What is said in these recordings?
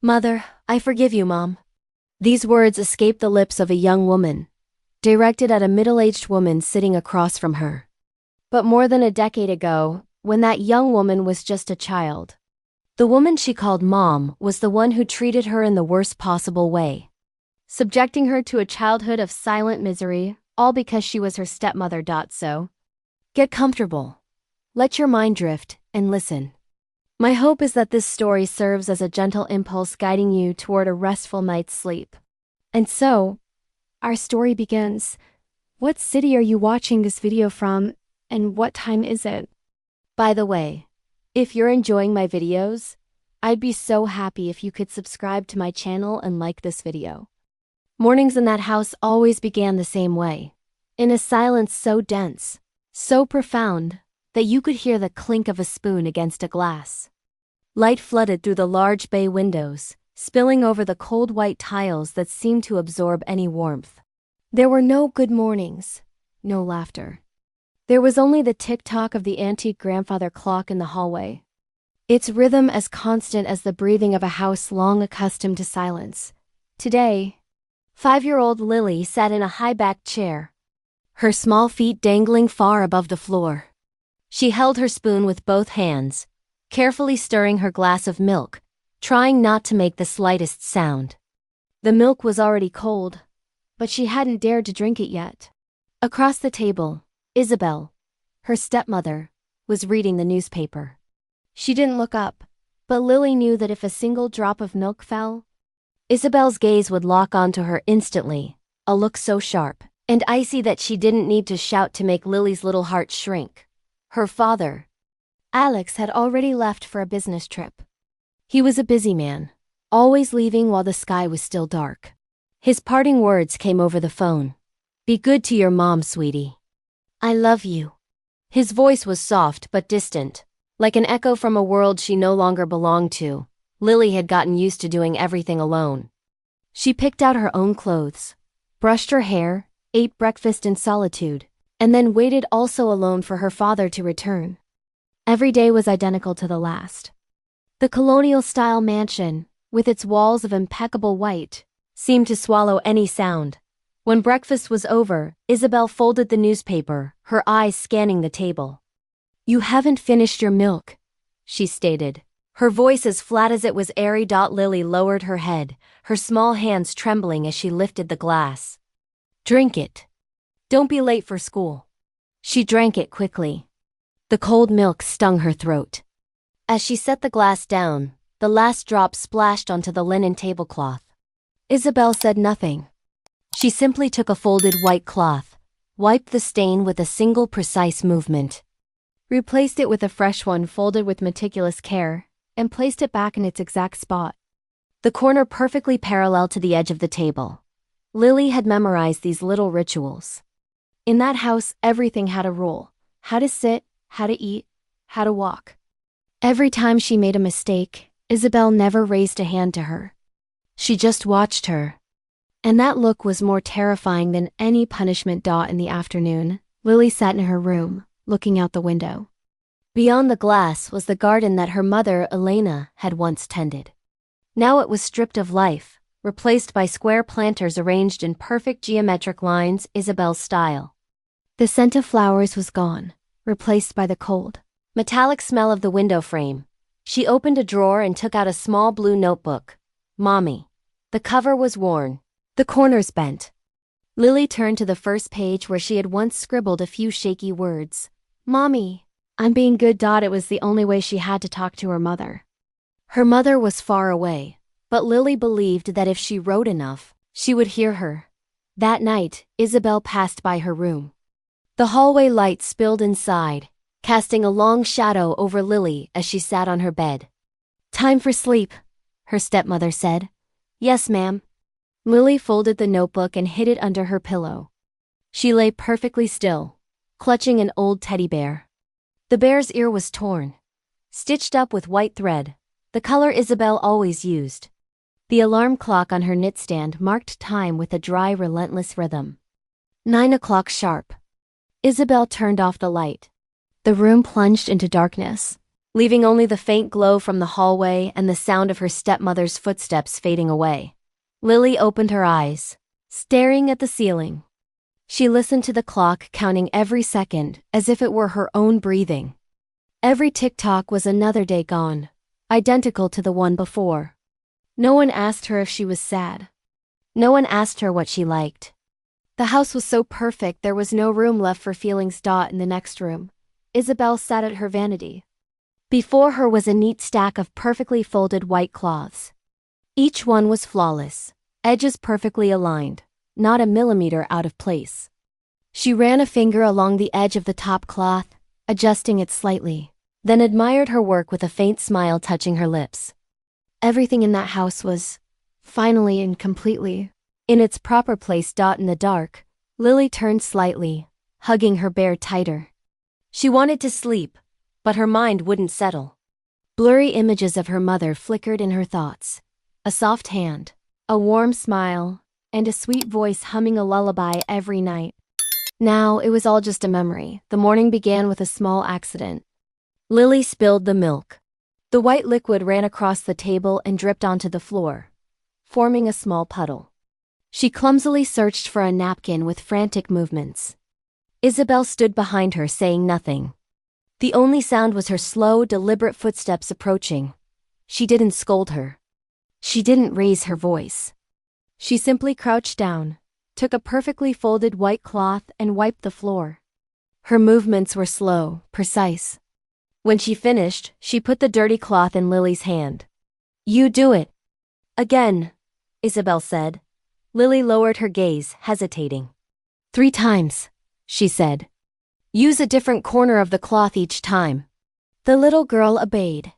Mother, I forgive you, Mom. These words escaped the lips of a young woman, directed at a middle-aged woman sitting across from her. But more than a decade ago, when that young woman was just a child, the woman she called Mom was the one who treated her in the worst possible way, subjecting her to a childhood of silent misery, all because she was her stepmother. So, get comfortable. Let your mind drift, and listen. My hope is that this story serves as a gentle impulse guiding you toward a restful night's sleep. And so, our story begins. What city are you watching this video from, and what time is it? By the way, if you're enjoying my videos, I'd be so happy if you could subscribe to my channel and like this video. Mornings in that house always began the same way, in a silence so dense, so profound, that you could hear the clink of a spoon against a glass. Light flooded through the large bay windows, spilling over the cold white tiles that seemed to absorb any warmth. There were no good mornings, no laughter. There was only the tick-tock of the antique grandfather clock in the hallway, its rhythm as constant as the breathing of a house long accustomed to silence. Today, 5-year-old Lily sat in a high-backed chair, her small feet dangling far above the floor. She held her spoon with both hands, carefully stirring her glass of milk, trying not to make the slightest sound. The milk was already cold, but she hadn't dared to drink it yet. Across the table, Isabel, her stepmother, was reading the newspaper. She didn't look up, but Lily knew that if a single drop of milk fell, Isabel's gaze would lock onto her instantly, a look so sharp and icy that she didn't need to shout to make Lily's little heart shrink. Her father, Alex, had already left for a business trip. He was a busy man, always leaving while the sky was still dark. His parting words came over the phone. "Be good to your mom, sweetie. I love you." His voice was soft but distant, like an echo from a world she no longer belonged to. Lily had gotten used to doing everything alone. She picked out her own clothes, brushed her hair, ate breakfast in solitude, and then waited also alone for her father to return. Every day was identical to the last. The colonial-style mansion, with its walls of impeccable white, seemed to swallow any sound. When breakfast was over, Isabel folded the newspaper, her eyes scanning the table. "You haven't finished your milk," she stated, her voice as flat as it was airy. Lily lowered her head, her small hands trembling as she lifted the glass. "Drink it. Don't be late for school." She drank it quickly. The cold milk stung her throat. As she set the glass down, the last drop splashed onto the linen tablecloth. Isabel said nothing. She simply took a folded white cloth, wiped the stain with a single precise movement, replaced it with a fresh one folded with meticulous care, and placed it back in its exact spot, the corner perfectly parallel to the edge of the table. Lily had memorized these little rituals. In that house, everything had a rule: how to sit, how to eat, how to walk. Every time she made a mistake, Isabel never raised a hand to her. She just watched her. And that look was more terrifying than any punishment. In the afternoon, Lily sat in her room, looking out the window. Beyond the glass was the garden that her mother, Elena, had once tended. Now it was stripped of life, replaced by square planters arranged in perfect geometric lines, Isabel's style. The scent of flowers was gone, replaced by the cold, metallic smell of the window frame. She opened a drawer and took out a small blue notebook. "Mommy." The cover was worn, the corners bent. Lily turned to the first page where she had once scribbled a few shaky words. "Mommy, I'm being good." It was the only way she had to talk to her mother. Her mother was far away, but Lily believed that if she wrote enough, she would hear her. That night, Isabel passed by her room. The hallway light spilled inside, casting a long shadow over Lily as she sat on her bed. "Time for sleep," her stepmother said. "Yes, ma'am." Lily folded the notebook and hid it under her pillow. She lay perfectly still, clutching an old teddy bear. The bear's ear was torn, stitched up with white thread, the color Isabel always used. The alarm clock on her nightstand marked time with a dry, relentless rhythm. 9 o'clock sharp. Isabel turned off the light. The room plunged into darkness. leaving only the faint glow from the hallway and the sound of her stepmother's footsteps fading away. Lily opened her eyes, staring at the ceiling. She listened to the clock counting every second as if it were her own breathing. Every tick-tock was another day gone, identical to the one before. No one asked her if she was sad. No one asked her what she liked. The house was so perfect there was no room left for feelings. In the next room, Isabel sat at her vanity. Before her was a neat stack of perfectly folded white cloths. Each one was flawless, edges perfectly aligned, not a millimeter out of place. She ran a finger along the edge of the top cloth, adjusting it slightly, then admired her work with a faint smile touching her lips. Everything in that house was, finally and completely, in its proper place. In the dark, Lily turned slightly, hugging her bear tighter. She wanted to sleep, but her mind wouldn't settle. Blurry images of her mother flickered in her thoughts. A soft hand, a warm smile, and a sweet voice humming a lullaby every night. Now it was all just a memory. The morning began with a small accident. Lily spilled the milk. The white liquid ran across the table and dripped onto the floor, forming a small puddle. She clumsily searched for a napkin with frantic movements. Isabel stood behind her, saying nothing. The only sound was her slow, deliberate footsteps approaching. She didn't scold her. She didn't raise her voice. She simply crouched down, took a perfectly folded white cloth and wiped the floor. Her movements were slow, precise. When she finished, she put the dirty cloth in Lily's hand. "You do it." "Again," Isabel said. Lily lowered her gaze, hesitating. "3 times," she said. "Use a different corner of the cloth each time." The little girl obeyed.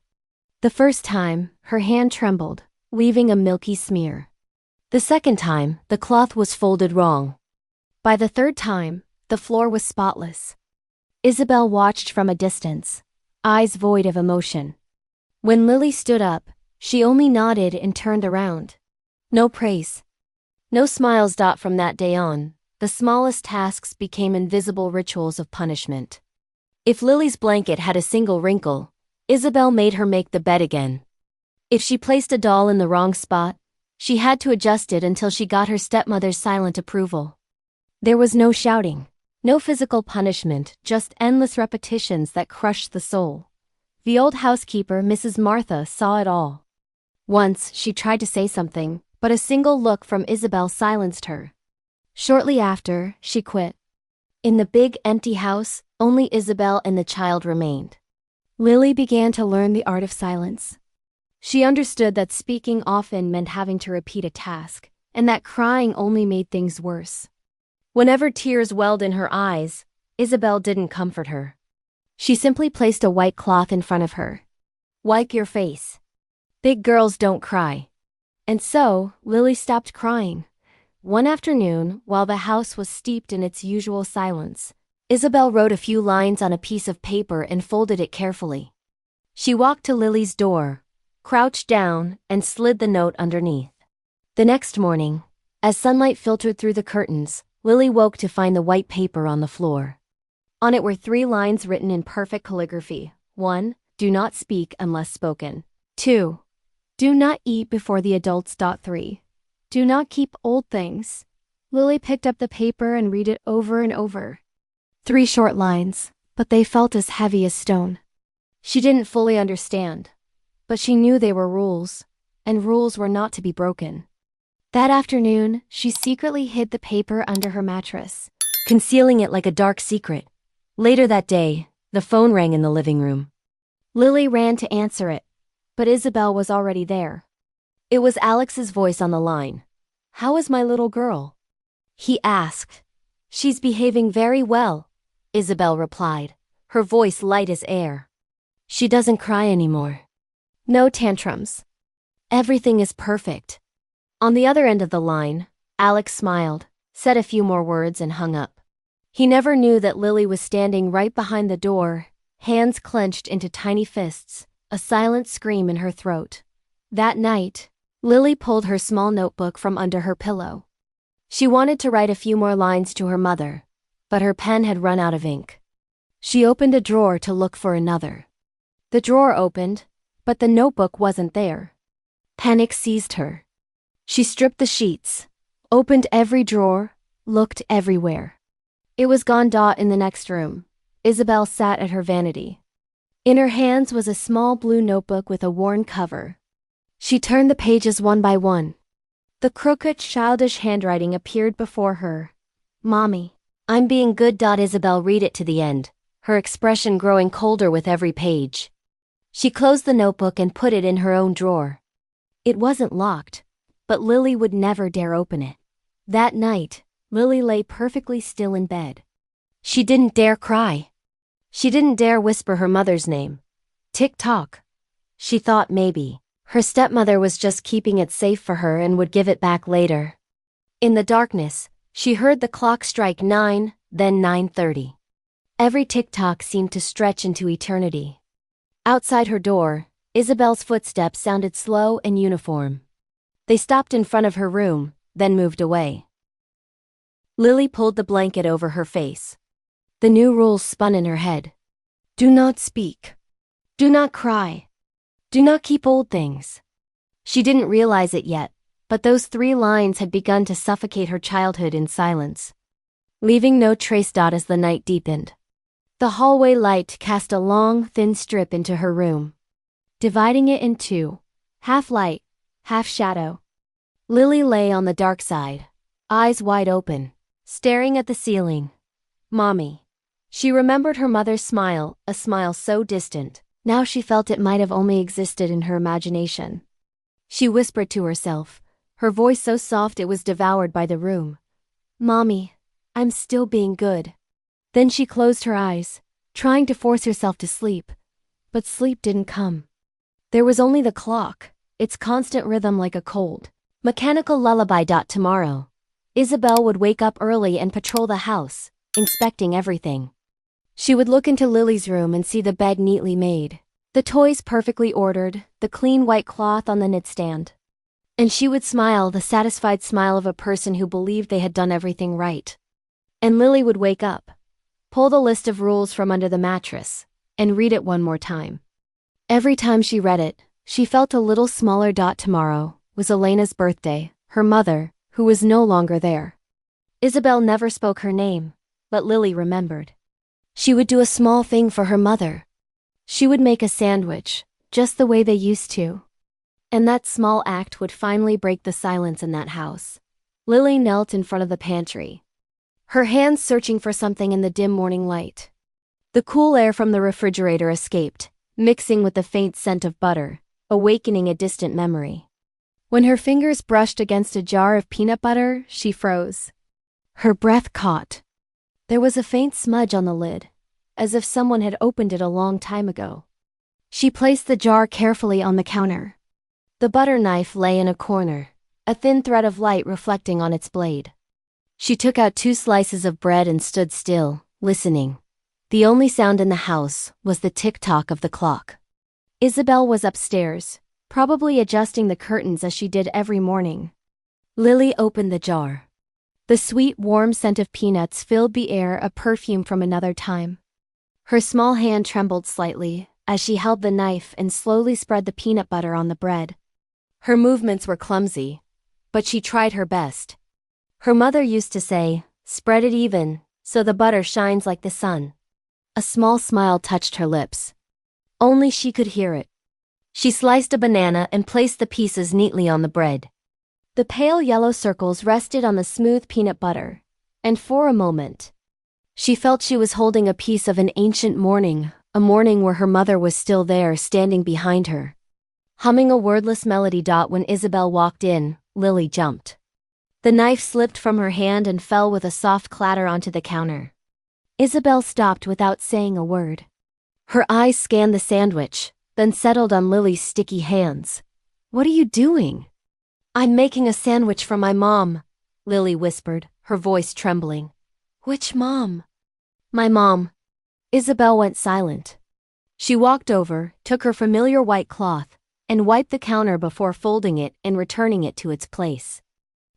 The first time, her hand trembled, leaving a milky smear. The second time, the cloth was folded wrong. By the third time, the floor was spotless. Isabel watched from a distance, eyes void of emotion. When Lily stood up, she only nodded and turned around. No praise. No smiles. From that day on, the smallest tasks became invisible rituals of punishment. If Lily's blanket had a single wrinkle, Isabel made her make the bed again. If she placed a doll in the wrong spot, she had to adjust it until she got her stepmother's silent approval. There was no shouting, no physical punishment, just endless repetitions that crushed the soul. The old housekeeper, Mrs. Martha, saw it all. Once, she tried to say something, but a single look from Isabel silenced her. Shortly after, she quit. In the big, empty house, only Isabel and the child remained. Lily began to learn the art of silence. She understood that speaking often meant having to repeat a task, and that crying only made things worse. Whenever tears welled in her eyes, Isabel didn't comfort her. She simply placed a white cloth in front of her. "Wipe your face. Big girls don't cry." And so, Lily stopped crying. One afternoon, while the house was steeped in its usual silence, Isabel wrote a few lines on a piece of paper and folded it carefully. She walked to Lily's door, crouched down, and slid the note underneath. The next morning, as sunlight filtered through the curtains, Lily woke to find the white paper on the floor. On it were 3 lines written in perfect calligraphy. 1. Do not speak unless spoken. 2. Do not eat before the adults. 3. Do not keep old things. Lily picked up the paper and read it over and over. 3 short lines, but they felt as heavy as stone. She didn't fully understand, but she knew they were rules, and rules were not to be broken. That afternoon, she secretly hid the paper under her mattress, concealing it like a dark secret. Later that day, the phone rang in the living room. Lily ran to answer it, but Isabel was already there. It was Alex's voice on the line. "How is my little girl?" he asked. "She's behaving very well," Isabel replied, her voice light as air. "She doesn't cry anymore. No tantrums. Everything is perfect." On the other end of the line, Alex smiled, said a few more words and hung up. He never knew that Lily was standing right behind the door, hands clenched into tiny fists, a silent scream in her throat. That night, Lily pulled her small notebook from under her pillow. She wanted to write a few more lines to her mother, but her pen had run out of ink. She opened a drawer to look for another. The drawer opened, but the notebook wasn't there. Panic seized her. She stripped the sheets, opened every drawer, looked everywhere. It was gone. In the next room, Isabel sat at her vanity. In her hands was a small blue notebook with a worn cover. She turned the pages one by one. The crooked, childish handwriting appeared before her. "Mommy, I'm being good." Isabel read it to the end, her expression growing colder with every page. She closed the notebook and put it in her own drawer. It wasn't locked, but Lily would never dare open it. That night, Lily lay perfectly still in bed. She didn't dare cry. She didn't dare whisper her mother's name. Tick-tock. She thought maybe her stepmother was just keeping it safe for her and would give it back later. In the darkness, she heard the clock strike 9, then 9:30. Every tick-tock seemed to stretch into eternity. Outside her door, Isabel's footsteps sounded slow and uniform. They stopped in front of her room, then moved away. Lily pulled the blanket over her face. The new rules spun in her head. Do not speak. Do not cry. Do not keep old things. She didn't realize it yet, but those 3 lines had begun to suffocate her childhood in silence, leaving no trace. As the night deepened, the hallway light cast a long, thin strip into her room, dividing it in two, half light, half shadow. Lily lay on the dark side, eyes wide open, staring at the ceiling. Mommy. She remembered her mother's smile, a smile so distant. Now she felt it might have only existed in her imagination. She whispered to herself, her voice so soft it was devoured by the room. Mommy, I'm still being good. Then she closed her eyes, trying to force herself to sleep. But sleep didn't come. There was only the clock, its constant rhythm like a cold, mechanical lullaby. Tomorrow, Isabel would wake up early and patrol the house, inspecting everything. She would look into Lily's room and see the bed neatly made, the toys perfectly ordered, the clean white cloth on the nightstand. And she would smile, the satisfied smile of a person who believed they had done everything right. And Lily would wake up, pull the list of rules from under the mattress, and read it one more time. Every time she read it, she felt a little smaller. Tomorrow was Elena's birthday, her mother, who was no longer there. Isabel never spoke her name, but Lily remembered. She would do a small thing for her mother. She would make a sandwich, just the way they used to. And that small act would finally break the silence in that house. Lily knelt in front of the pantry, her hands searching for something in the dim morning light. The cool air from the refrigerator escaped, mixing with the faint scent of butter, awakening a distant memory. When her fingers brushed against a jar of peanut butter, she froze. Her breath caught. There was a faint smudge on the lid, as if someone had opened it a long time ago. She placed the jar carefully on the counter. The butter knife lay in a corner, a thin thread of light reflecting on its blade. She took out 2 slices of bread and stood still, listening. The only sound in the house was the tick-tock of the clock. Isabel was upstairs, probably adjusting the curtains as she did every morning. Lily opened the jar. The sweet, warm scent of peanuts filled the air, a perfume from another time. Her small hand trembled slightly as she held the knife and slowly spread the peanut butter on the bread. Her movements were clumsy, but she tried her best. Her mother used to say, "Spread it even, so the butter shines like the sun." A small smile touched her lips. Only she could hear it. She sliced a banana and placed the pieces neatly on the bread. The pale yellow circles rested on the smooth peanut butter, and for a moment, she felt she was holding a piece of an ancient morning, a morning where her mother was still there, standing behind her, humming a wordless melody. When Isabel walked in, Lily jumped. The knife slipped from her hand and fell with a soft clatter onto the counter. Isabel stopped without saying a word. Her eyes scanned the sandwich, then settled on Lily's sticky hands. "What are you doing?" "I'm making a sandwich for my mom," Lily whispered, her voice trembling. "Which mom?" "My mom." Isabel went silent. She walked over, took her familiar white cloth, and wiped the counter before folding it and returning it to its place.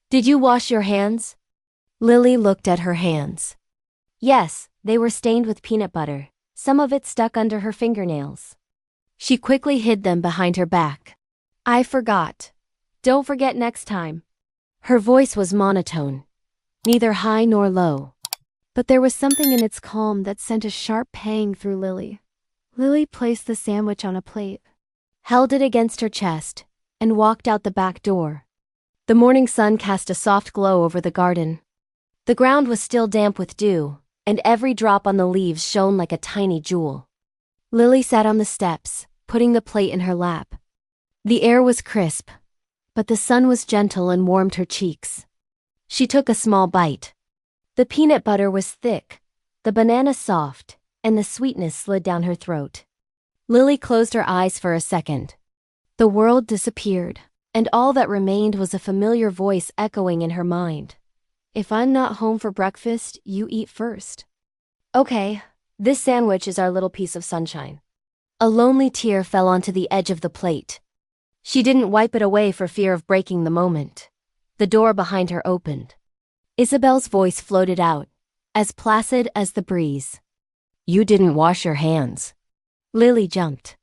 "Did you wash your hands?" Lily looked at her hands. Yes, they were stained with peanut butter, some of it stuck under her fingernails. She quickly hid them behind her back. I forgot. Don't forget next time. Her voice was monotone, neither high nor low. But there was something in its calm that sent a sharp pang through Lily. Lily placed the sandwich on a plate, held it against her chest, and walked out the back door. The morning sun cast a soft glow over the garden. The ground was still damp with dew, and every drop on the leaves shone like a tiny jewel. Lily sat on the steps, putting the plate in her lap. The air was crisp, but the sun was gentle and warmed her cheeks. She took a small bite. The peanut butter was thick, the banana soft, and the sweetness slid down her throat. Lily closed her eyes for a second. The world disappeared, and all that remained was a familiar voice echoing in her mind. If I'm not home for breakfast, you eat first. Okay, this sandwich is our little piece of sunshine. A lonely tear fell onto the edge of the plate. She didn't wipe it away for fear of breaking the moment. The door behind her opened. Isabel's voice floated out, as placid as the breeze. You didn't wash your hands. Lily jumped.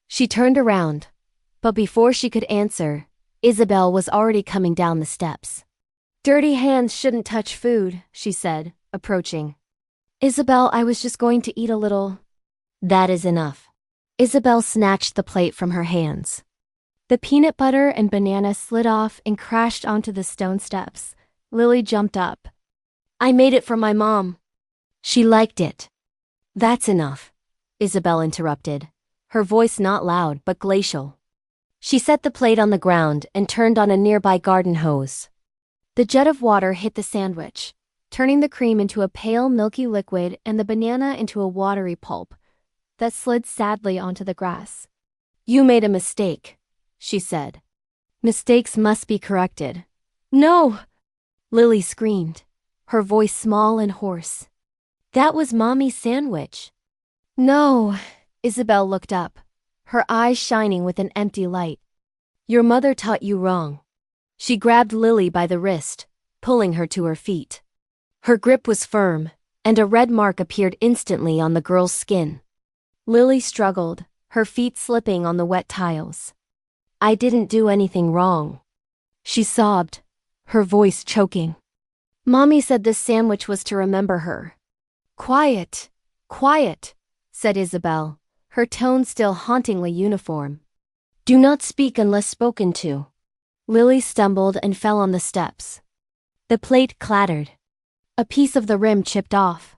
She turned around, but before she could answer, Isabel was already coming down the steps. Dirty hands shouldn't touch food, she said, approaching. Isabel, I was just going to eat a little. That is enough. Isabel snatched the plate from her hands. The peanut butter and banana slid off and crashed onto the stone steps. Lily jumped up. I made it for my mom. She liked it. That's enough, Isabel interrupted, her voice not loud but glacial. She set the plate on the ground and turned on a nearby garden hose. The jet of water hit the sandwich, turning the cream into a pale milky liquid and the banana into a watery pulp that slid sadly onto the grass. You made a mistake, she said. Mistakes must be corrected. No! Lily screamed, her voice small and hoarse. That was Mommy's sandwich. No, Isabel looked up, her eyes shining with an empty light. Your mother taught you wrong. She grabbed Lily by the wrist, pulling her to her feet. Her grip was firm, and a red mark appeared instantly on the girl's skin. Lily struggled, her feet slipping on the wet tiles. I didn't do anything wrong. She sobbed, her voice choking. Mommy said this sandwich was to remember her. Quiet, quiet, said Isabel, her tone still hauntingly uniform. Do not speak unless spoken to. Lily stumbled and fell on the steps. The plate clattered. A piece of the rim chipped off.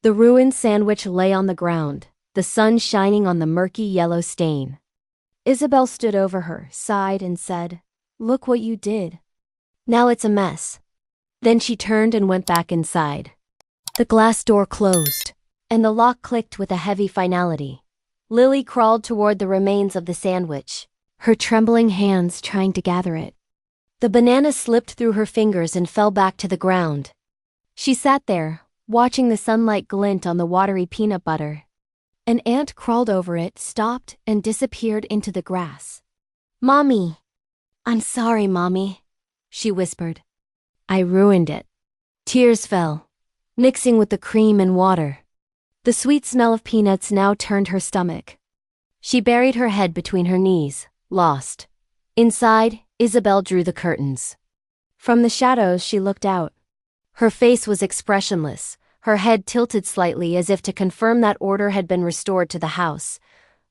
The ruined sandwich lay on the ground, the sun shining on the murky yellow stain. Isabel stood over her, sighed, and said, Look what you did. Now it's a mess. Then she turned and went back inside. The glass door closed, and the lock clicked with a heavy finality. Lily crawled toward the remains of the sandwich, her trembling hands trying to gather it. The banana slipped through her fingers and fell back to the ground. She sat there, watching the sunlight glint on the watery peanut butter. An ant crawled over it, stopped, and disappeared into the grass. Mommy! I'm sorry, Mommy, she whispered. I ruined it. Tears fell, mixing with the cream and water. The sweet smell of peanuts now turned her stomach. She buried her head between her knees, lost. Inside, Isabel drew the curtains. From the shadows she looked out. Her face was expressionless, her head tilted slightly as if to confirm that order had been restored to the house.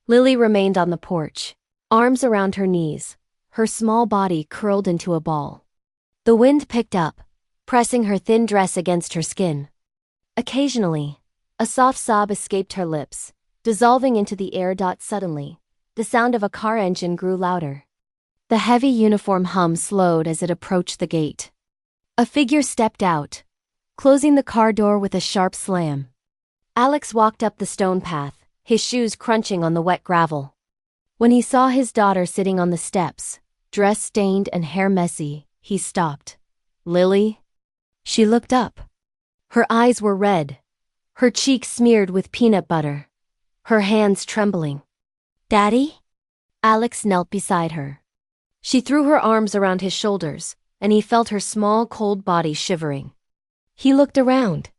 Lily remained on the porch, arms around her knees, her small body curled into a ball. The wind picked up, pressing her thin dress against her skin. Occasionally, a soft sob escaped her lips, dissolving into the air. Suddenly, the sound of a car engine grew louder. The heavy uniform hum slowed as it approached the gate. A figure stepped out, closing the car door with a sharp slam. Alex walked up the stone path, his shoes crunching on the wet gravel. When he saw his daughter sitting on the steps, dress stained and hair messy, he stopped. Lily? She looked up. Her eyes were red, her cheeks smeared with peanut butter, her hands trembling. Daddy? Alex knelt beside her. She threw her arms around his shoulders, and he felt her small, cold body shivering. He looked around.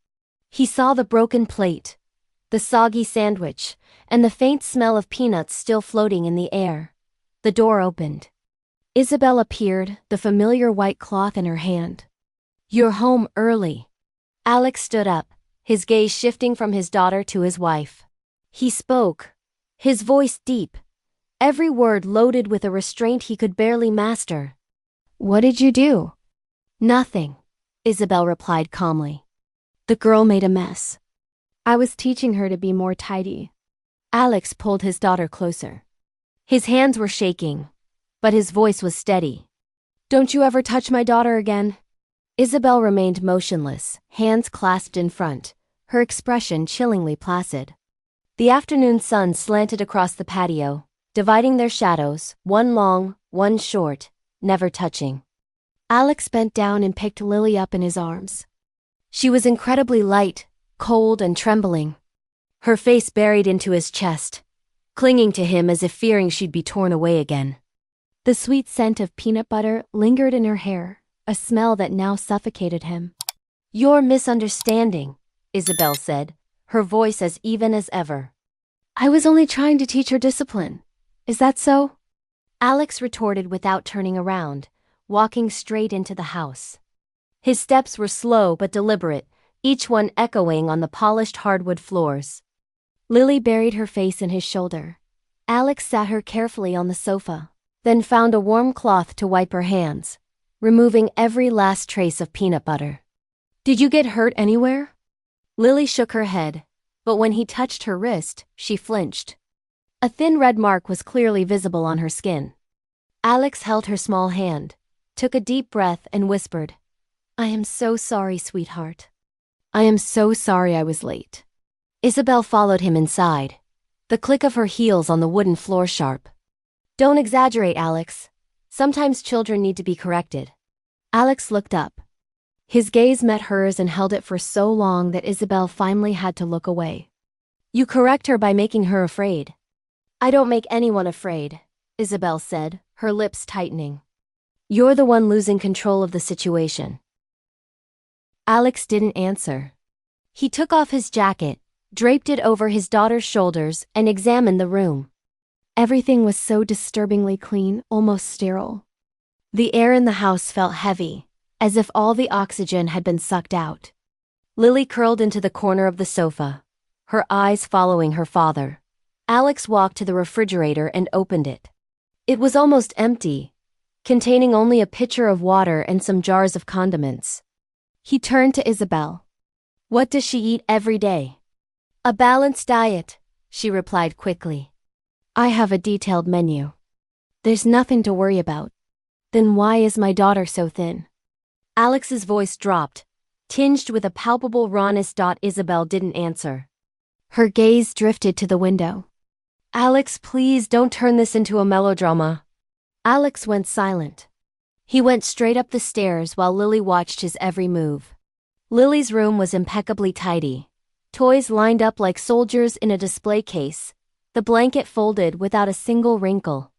He saw the broken plate, the soggy sandwich, and the faint smell of peanuts still floating in the air. The door opened. Isabel appeared, the familiar white cloth in her hand. "You're home early." Alex stood up, his gaze shifting from his daughter to his wife. He spoke, his voice deep, every word loaded with a restraint he could barely master. "What did you do?" "Nothing," Isabel replied calmly. "The girl made a mess. I was teaching her to be more tidy." Alex pulled his daughter closer. His hands were shaking, but his voice was steady. "Don't you ever touch my daughter again." Isabel remained motionless, hands clasped in front, her expression chillingly placid. The afternoon sun slanted across the patio, dividing their shadows, one long, one short, never touching. Alex bent down and picked Lily up in his arms. She was incredibly light, cold and trembling, her face buried into his chest, clinging to him as if fearing she'd be torn away again. The sweet scent of peanut butter lingered in her hair, a smell that now suffocated him. "You're misunderstanding," Isabel said, her voice as even as ever. "I was only trying to teach her discipline. Is that so?" Alex retorted without turning around, walking straight into the house. His steps were slow but deliberate, each one echoing on the polished hardwood floors. Lily buried her face in his shoulder. Alex sat her carefully on the sofa, then found a warm cloth to wipe her hands, removing every last trace of peanut butter. "Did you get hurt anywhere?" Lily shook her head, but when he touched her wrist, she flinched. A thin red mark was clearly visible on her skin. Alex held her small hand, took a deep breath and whispered, "I am so sorry, sweetheart. I am so sorry I was late." Isabel followed him inside, the click of her heels on the wooden floor sharp. "Don't exaggerate, Alex. Sometimes children need to be corrected." Alex looked up. His gaze met hers and held it for so long that Isabel finally had to look away. "You correct her by making her afraid." "I don't make anyone afraid," Isabel said, her lips tightening. "You're the one losing control of the situation." Alex didn't answer. He took off his jacket, draped it over his daughter's shoulders, and examined the room. Everything was so disturbingly clean, almost sterile. The air in the house felt heavy, as if all the oxygen had been sucked out. Lily curled into the corner of the sofa, her eyes following her father. Alex walked to the refrigerator and opened it. It was almost empty, containing only a pitcher of water and some jars of condiments. He turned to Isabel. "What does she eat every day?" "A balanced diet," she replied quickly. "I have a detailed menu. There's nothing to worry about." "Then why is my daughter so thin?" Alex's voice dropped, tinged with a palpable rawness. Isabel didn't answer. Her gaze drifted to the window. "Alex, please don't turn this into a melodrama." Alex went silent. He went straight up the stairs while Lily watched his every move. Lily's room was impeccably tidy. Toys lined up like soldiers in a display case, the blanket folded without a single wrinkle.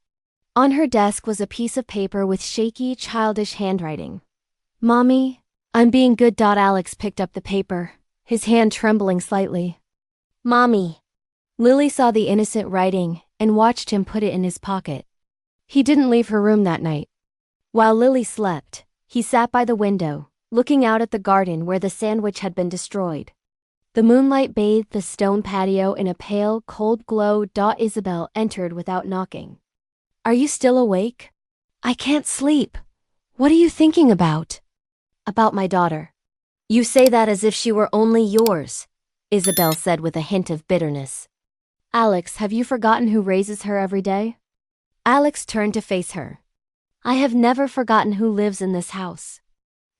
On her desk was a piece of paper with shaky, childish handwriting. "Mommy, I'm being good." Alex picked up the paper, his hand trembling slightly. "Mommy." Lily saw the innocent writing and watched him put it in his pocket. He didn't leave her room that night. While Lily slept, he sat by the window, looking out at the garden where the sandwich had been destroyed. The moonlight bathed the stone patio in a pale, cold glow. Isabel entered without knocking. "Are you still awake?" "I can't sleep. What are you thinking about?" "About my daughter." "You say that as if she were only yours," Isabel said with a hint of bitterness. "Alex, have you forgotten who raises her every day?" Alex turned to face her. "I have never forgotten who lives in this house."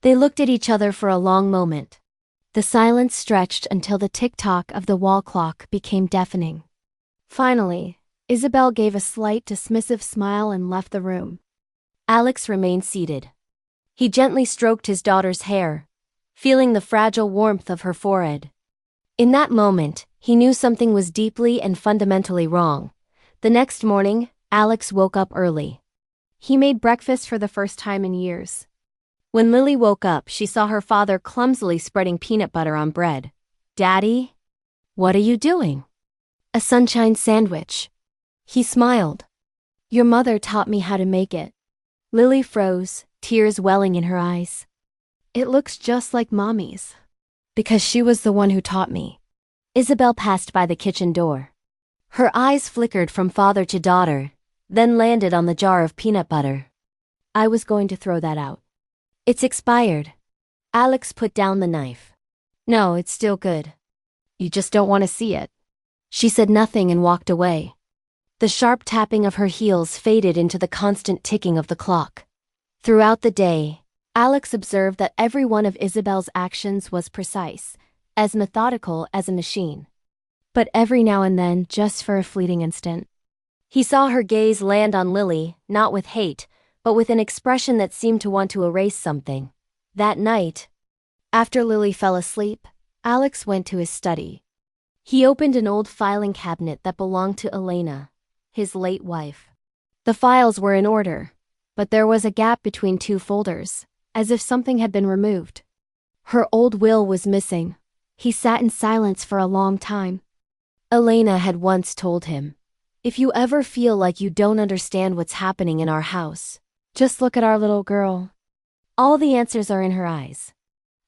They looked at each other for a long moment. The silence stretched until the tick-tock of the wall clock became deafening. Finally, Isabel gave a slight dismissive smile and left the room. Alex remained seated. He gently stroked his daughter's hair, feeling the fragile warmth of her forehead. In that moment, he knew something was deeply and fundamentally wrong. The next morning, Alex woke up early. He made breakfast for the first time in years. When Lily woke up, she saw her father clumsily spreading peanut butter on bread. "Daddy? What are you doing?" A sunshine sandwich. He smiled. Your mother taught me how to make it. Lily froze, tears welling in her eyes. It looks just like Mommy's. Because she was the one who taught me. Isabel passed by the kitchen door. Her eyes flickered from father to daughter, then landed on the jar of peanut butter. I was going to throw that out. It's expired. Alex put down the knife. No, it's still good. You just don't want to see it. She said nothing and walked away. The sharp tapping of her heels faded into the constant ticking of the clock. Throughout the day, Alex observed that every one of Isabel's actions was precise, as methodical as a machine. But every now and then, just for a fleeting instant, he saw her gaze land on Lily, not with hate, but with an expression that seemed to want to erase something. That night, after Lily fell asleep, Alex went to his study. He opened an old filing cabinet that belonged to Elena, his late wife. The files were in order, but there was a gap between two folders, as if something had been removed. Her old will was missing. He sat in silence for a long time. Elena had once told him, "If you ever feel like you don't understand what's happening in our house, just look at our little girl. All the answers are in her eyes."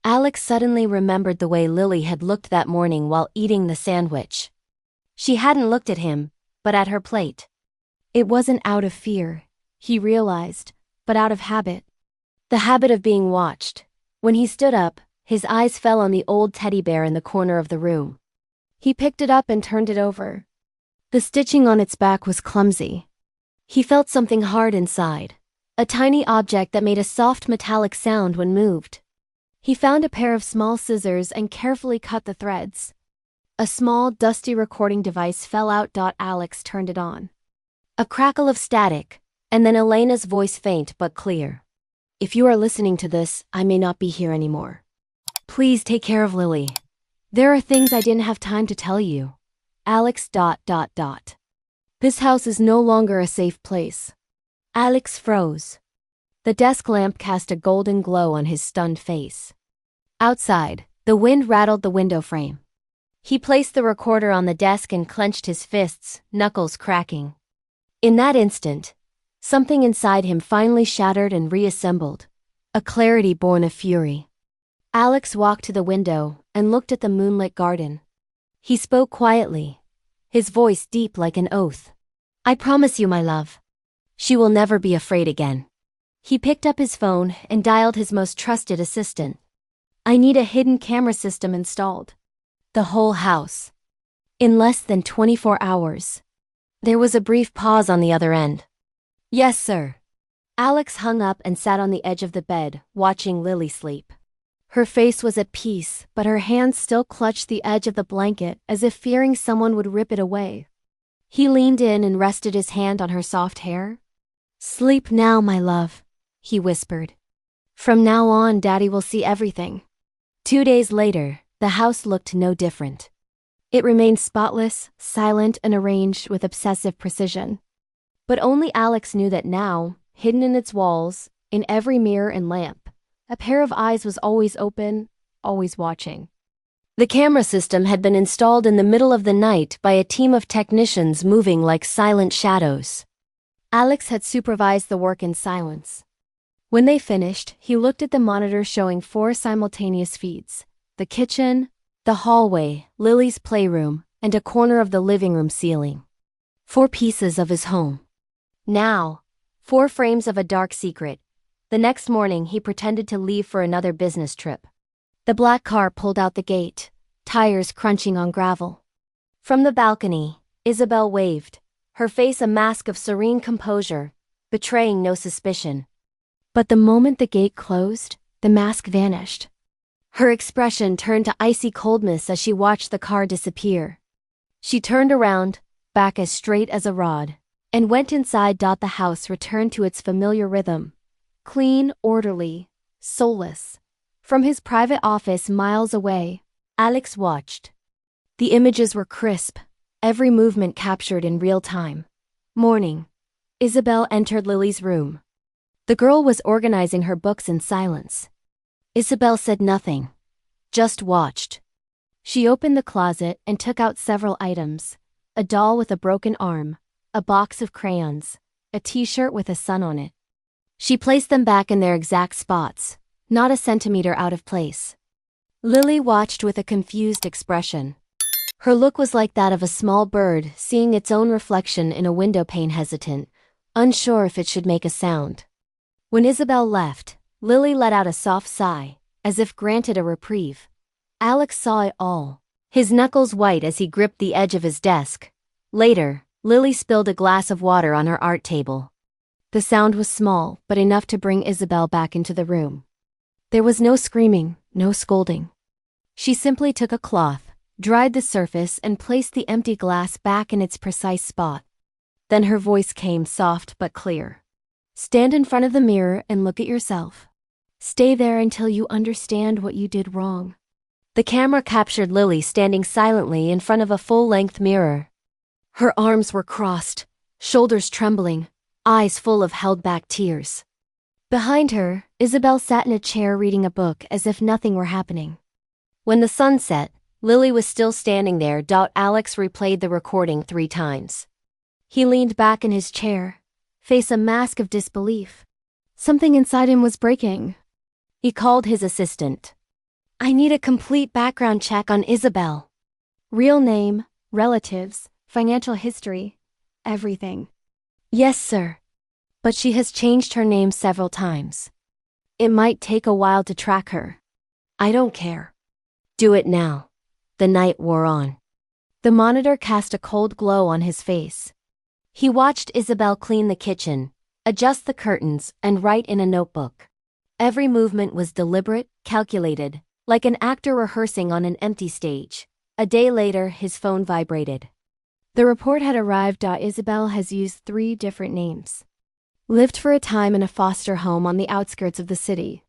Alex suddenly remembered the way Lily had looked that morning while eating the sandwich. She hadn't looked at him, but at her plate. It wasn't out of fear, he realized, but out of habit. The habit of being watched. When he stood up, his eyes fell on the old teddy bear in the corner of the room. He picked it up and turned it over. The stitching on its back was clumsy. He felt something hard inside, a tiny object that made a soft metallic sound when moved. He found a pair of small scissors and carefully cut the threads. A small, dusty recording device fell out. Alex turned it on. A crackle of static, and then Elena's voice, faint but clear. "If you are listening to this, I may not be here anymore. Please take care of Lily. There are things I didn't have time to tell you. Alex. This house is no longer a safe place." Alex froze. The desk lamp cast a golden glow on his stunned face. Outside, the wind rattled the window frame. He placed the recorder on the desk and clenched his fists, knuckles cracking. In that instant, something inside him finally shattered and reassembled, a clarity born of fury. Alex walked to the window and looked at the moonlit garden. He spoke quietly, his voice deep like an oath. "I promise you, my love, she will never be afraid again." He picked up his phone and dialed his most trusted assistant. "I need a hidden camera system installed. The whole house. In less than 24 hours. There was a brief pause on the other end. "Yes, sir." Alex hung up and sat on the edge of the bed, watching Lily sleep. Her face was at peace, but her hands still clutched the edge of the blanket as if fearing someone would rip it away. He leaned in and rested his hand on her soft hair. "Sleep now, my love," he whispered. "From now on, Daddy will see everything." 2 days later, the house looked no different. It remained spotless, silent, and arranged with obsessive precision. But only Alex knew that now, hidden in its walls, in every mirror and lamp, a pair of eyes was always open, always watching. The camera system had been installed in the middle of the night by a team of technicians moving like silent shadows. Alex had supervised the work in silence. When they finished, he looked at the monitor showing 4 simultaneous feeds: the kitchen, the hallway, Lily's playroom, and a corner of the living room ceiling. 4 pieces of his home. Now, 4 frames of a dark secret. The next morning, he pretended to leave for another business trip. The black car pulled out the gate, tires crunching on gravel. From the balcony, Isabel waved, her face a mask of serene composure, betraying no suspicion. But the moment the gate closed, the mask vanished. Her expression turned to icy coldness as she watched the car disappear. She turned around, back as straight as a rod, and went inside. The house returned to its familiar rhythm. Clean, orderly, soulless. From his private office miles away, Alex watched. The images were crisp, every movement captured in real time. Morning. Isabel entered Lily's room. The girl was organizing her books in silence. Isabel said nothing, just watched. She opened the closet and took out several items: a doll with a broken arm, a box of crayons, a t-shirt with a sun on it. She placed them back in their exact spots, not a centimeter out of place. Lily watched with a confused expression. Her look was like that of a small bird seeing its own reflection in a window pane, hesitant, unsure if it should make a sound. When Isabel left, Lily let out a soft sigh, as if granted a reprieve. Alex saw it all, his knuckles white as he gripped the edge of his desk. Later, Lily spilled a glass of water on her art table. The sound was small, but enough to bring Isabel back into the room. There was no screaming, no scolding. She simply took a cloth, dried the surface, and placed the empty glass back in its precise spot. Then her voice came soft but clear. Stand in front of the mirror and look at yourself. Stay there until you understand what you did wrong. The camera captured Lily standing silently in front of a full-length mirror. Her arms were crossed, shoulders trembling, eyes full of held-back tears. Behind her, Isabel sat in a chair reading a book as if nothing were happening. When the sun set, Lily was still standing there. Alex replayed the recording 3 times. He leaned back in his chair, face a mask of disbelief. Something inside him was breaking. He called his assistant. I need a complete background check on Isabel. Real name, relatives, financial history, everything. Yes, sir. But she has changed her name several times. It might take a while to track her. I don't care. Do it now. The night wore on. The monitor cast a cold glow on his face. He watched Isabel clean the kitchen, adjust the curtains, and write in a notebook. Every movement was deliberate, calculated, like an actor rehearsing on an empty stage. A day later, his phone vibrated. The report had arrived. Isabel has used 3 different names. Lived for a time in a foster home on the outskirts of the city.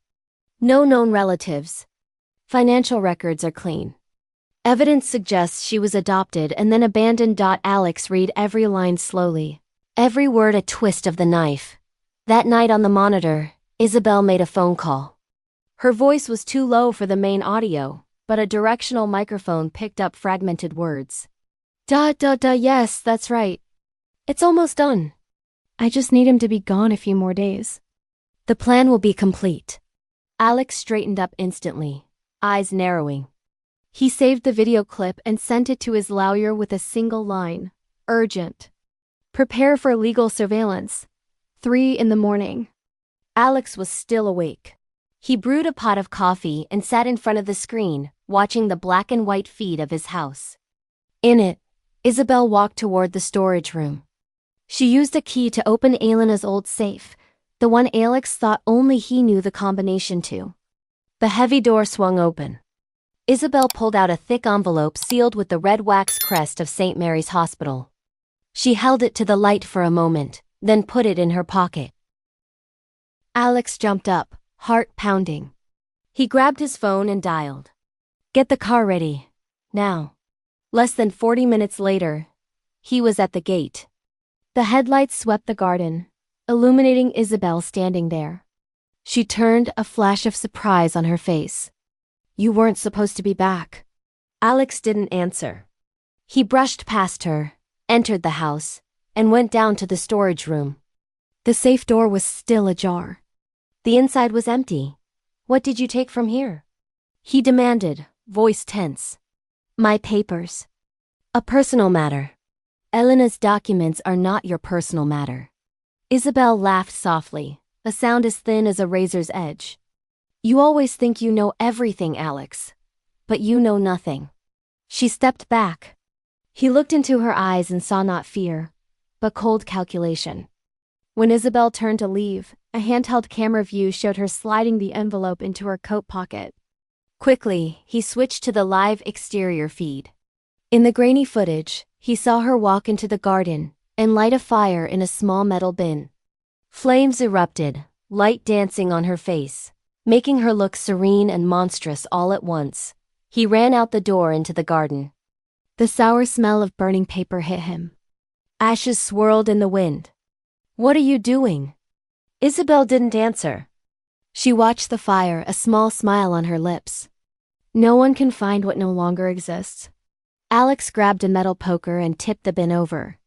No known relatives. Financial records are clean. Evidence suggests she was adopted and then abandoned. Alex read every line slowly, every word a twist of the knife. That night on the monitor, Isabel made a phone call. Her voice was too low for the main audio, but a directional microphone picked up fragmented words. Yes, that's right. It's almost done. I just need him to be gone a few more days. The plan will be complete. Alex straightened up instantly, eyes narrowing. He saved the video clip and sent it to his lawyer with a single line. Urgent. Prepare for legal surveillance. 3 in the morning. Alex was still awake. He brewed a pot of coffee and sat in front of the screen, watching the black and white feed of his house. In it, Isabel walked toward the storage room. She used a key to open Elena's old safe, the one Alex thought only he knew the combination to. The heavy door swung open. Isabel pulled out a thick envelope sealed with the red wax crest of St. Mary's Hospital. She held it to the light for a moment, then put it in her pocket. Alex jumped up, heart pounding. He grabbed his phone and dialed. Get the car ready. Now. Less than 40 minutes later, he was at the gate. The headlights swept the garden, illuminating Isabel standing there. She turned, a flash of surprise on her face. You weren't supposed to be back. Alex didn't answer. He brushed past her, entered the house, and went down to the storage room. The safe door was still ajar. The inside was empty. What did you take from here? He demanded, voice tense. My papers. A personal matter. Elena's documents are not your personal matter. Isabel laughed softly, a sound as thin as a razor's edge. You always think you know everything, Alex. But you know nothing. She stepped back. He looked into her eyes and saw not fear, but cold calculation. When Isabel turned to leave, a handheld camera view showed her sliding the envelope into her coat pocket. Quickly, he switched to the live exterior feed. In the grainy footage, he saw her walk into the garden and light a fire in a small metal bin. Flames erupted, light dancing on her face, making her look serene and monstrous all at once. He ran out the door into the garden. The sour smell of burning paper hit him. Ashes swirled in the wind. What are you doing? Isabel didn't answer. She watched the fire, a small smile on her lips. No one can find what no longer exists. Alex grabbed a metal poker and tipped the bin over.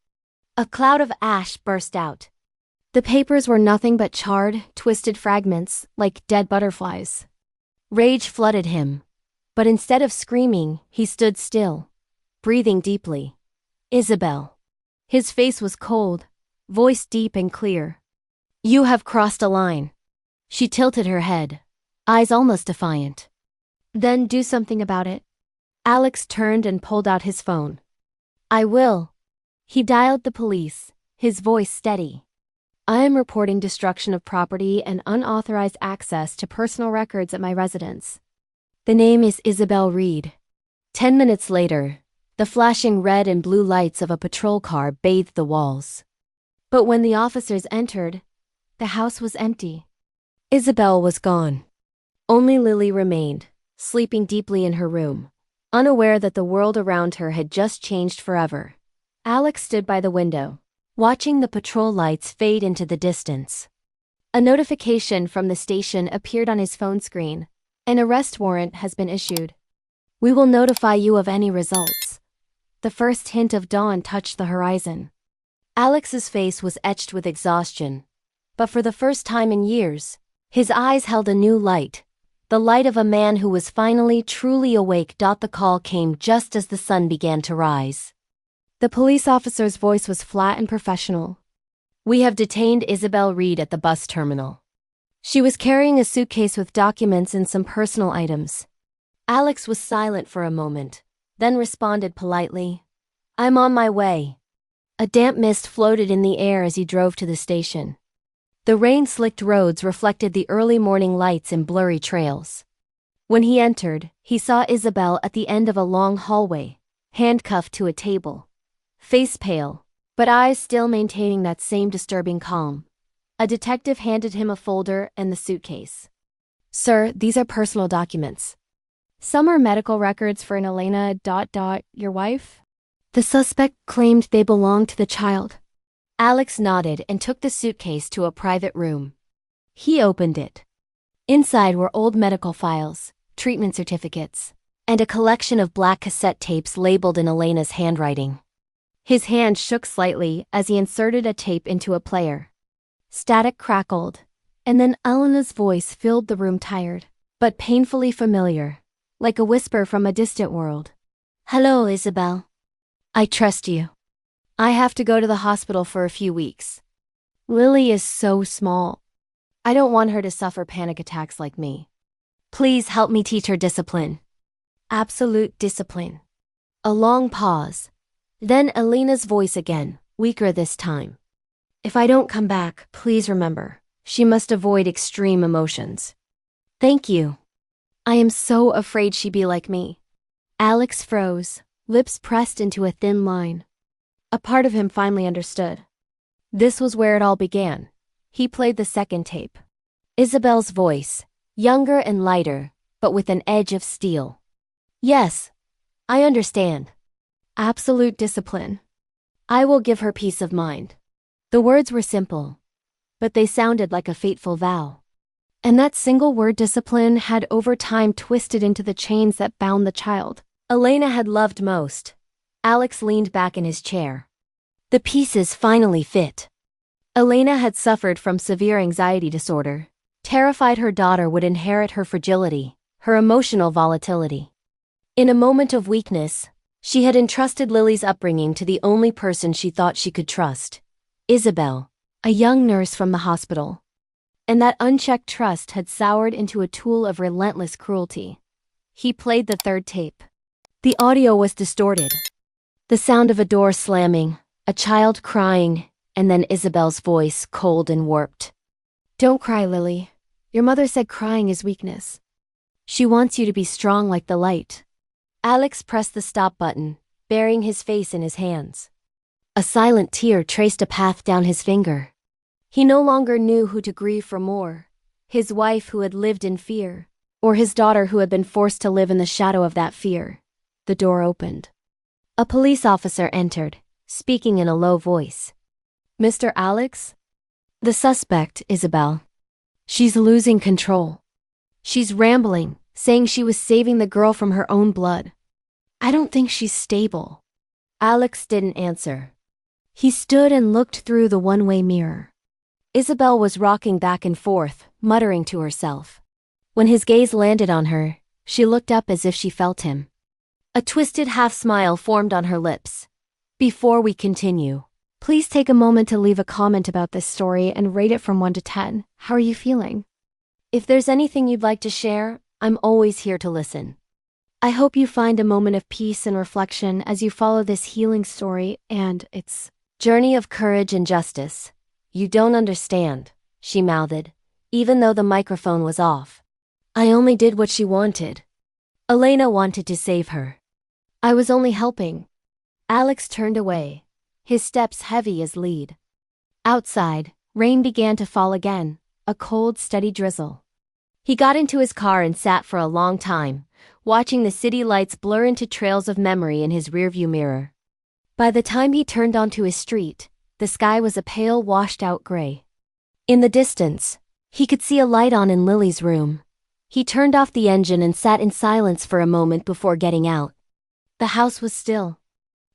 A cloud of ash burst out. The papers were nothing but charred, twisted fragments, like dead butterflies. Rage flooded him. But instead of screaming, he stood still, breathing deeply. Isabel. His face was cold, voice deep and clear. You have crossed a line. She tilted her head, eyes almost defiant. Then do something about it. Alex turned and pulled out his phone. I will. He dialed the police, his voice steady. I am reporting destruction of property and unauthorized access to personal records at my residence. The name is Isabel Reed. 10 minutes later, the flashing red and blue lights of a patrol car bathed the walls. But when the officers entered, the house was empty. Isabel was gone. Only Lily remained, sleeping deeply in her room, unaware that the world around her had just changed forever. Alex stood by the window, watching the patrol lights fade into the distance. A notification from the station appeared on his phone screen. An arrest warrant has been issued. We will notify you of any results. The first hint of dawn touched the horizon. Alex's face was etched with exhaustion, but for the first time in years, his eyes held a new light, the light of a man who was finally truly awake. The call came just as the sun began to rise. The police officer's voice was flat and professional. We have detained Isabel Reed at the bus terminal. She was carrying a suitcase with documents and some personal items. Alex was silent for a moment, then responded politely, I'm on my way. A damp mist floated in the air as he drove to the station. The rain-slicked roads reflected the early morning lights in blurry trails. When he entered, he saw Isabel at the end of a long hallway, handcuffed to a table. Face pale, but eyes still maintaining that same disturbing calm. A detective handed him a folder and the suitcase. Sir, these are personal documents. Some are medical records for an Elena... your wife? The suspect claimed they belonged to the child. Alex nodded and took the suitcase to a private room. He opened it. Inside were old medical files, treatment certificates, and a collection of black cassette tapes labeled in Elena's handwriting. His hand shook slightly as he inserted a tape into a player. Static crackled, and then Elena's voice filled the room, tired, but painfully familiar, like a whisper from a distant world. Hello, Isabel. I trust you. I have to go to the hospital for a few weeks. Lily is so small. I don't want her to suffer panic attacks like me. Please help me teach her discipline. Absolute discipline. A long pause. Then Elena's voice again, weaker this time. If I don't come back, please remember, she must avoid extreme emotions. Thank you. I am so afraid she'd be like me. Alex froze, lips pressed into a thin line. A part of him finally understood. This was where it all began. He played the second tape. Isabel's voice, younger and lighter, but with an edge of steel. Yes, I understand. Absolute discipline. I will give her peace of mind. The words were simple, but they sounded like a fateful vow. And that single word, discipline, had over time twisted into the chains that bound the child Elena had loved most. Alex leaned back in his chair. The pieces finally fit. Elena had suffered from severe anxiety disorder, terrified her daughter would inherit her fragility, her emotional volatility. In a moment of weakness, she had entrusted Lily's upbringing to the only person she thought she could trust. Isabel, a young nurse from the hospital. And that unchecked trust had soured into a tool of relentless cruelty. He played the third tape. The audio was distorted. The sound of a door slamming, a child crying, and then Isabel's voice, cold and warped. Don't cry, Lily. Your mother said crying is weakness. She wants you to be strong like the light. Alex pressed the stop button, burying his face in his hands. A silent tear traced a path down his finger. He no longer knew who to grieve for more, his wife who had lived in fear, or his daughter who had been forced to live in the shadow of that fear. The door opened. A police officer entered, speaking in a low voice. Mr. Alex? The suspect, Isabel. She's losing control. She's rambling, saying she was saving the girl from her own blood. I don't think she's stable. Alex didn't answer. He stood and looked through the one-way mirror. Isabel was rocking back and forth, muttering to herself. When his gaze landed on her, she looked up as if she felt him. A twisted half-smile formed on her lips. Before we continue, please take a moment to leave a comment about this story and rate it from 1 to 10. How are you feeling? If there's anything you'd like to share, I'm always here to listen. I hope you find a moment of peace and reflection as you follow this healing story and its journey of courage and justice. You don't understand, she mouthed, even though the microphone was off. I only did what she wanted. Elena wanted to save her. I was only helping. Alex turned away, his steps heavy as lead. Outside, rain began to fall again, a cold, steady drizzle. He got into his car and sat for a long time, watching the city lights blur into trails of memory in his rearview mirror. By the time he turned onto his street, the sky was a pale, washed-out gray. In the distance, he could see a light on in Lily's room. He turned off the engine and sat in silence for a moment before getting out. The house was still.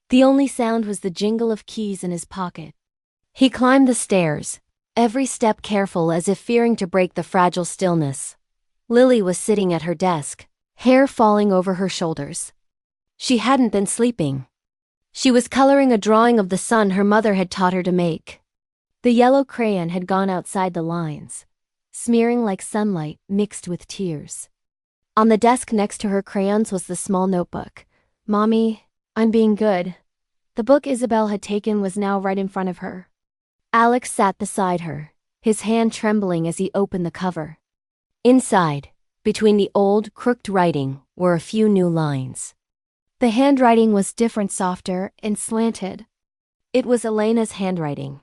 The only sound was the jingle of keys in his pocket. He climbed the stairs, every step careful as if fearing to break the fragile stillness. Lily was sitting at her desk, hair falling over her shoulders. She hadn't been sleeping. She was coloring a drawing of the sun her mother had taught her to make. The yellow crayon had gone outside the lines, smearing like sunlight mixed with tears. On the desk next to her crayons was the small notebook. Mommy, I'm being good. The book Isabel had taken was now right in front of her. Alex sat beside her, his hand trembling as he opened the cover. Inside, between the old, crooked writing, were a few new lines. The handwriting was different, softer, and slanted. It was Elena's handwriting.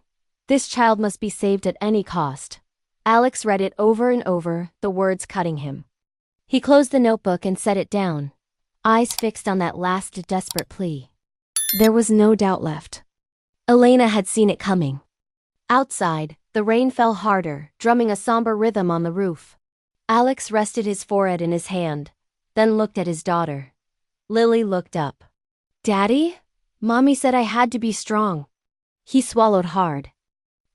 This child must be saved at any cost. Alex read it over and over, the words cutting him. He closed the notebook and set it down, eyes fixed on that last desperate plea. There was no doubt left. Elena had seen it coming. Outside, the rain fell harder, drumming a somber rhythm on the roof. Alex rested his forehead in his hand, then looked at his daughter. Lily looked up. Daddy? Mommy said I had to be strong. He swallowed hard.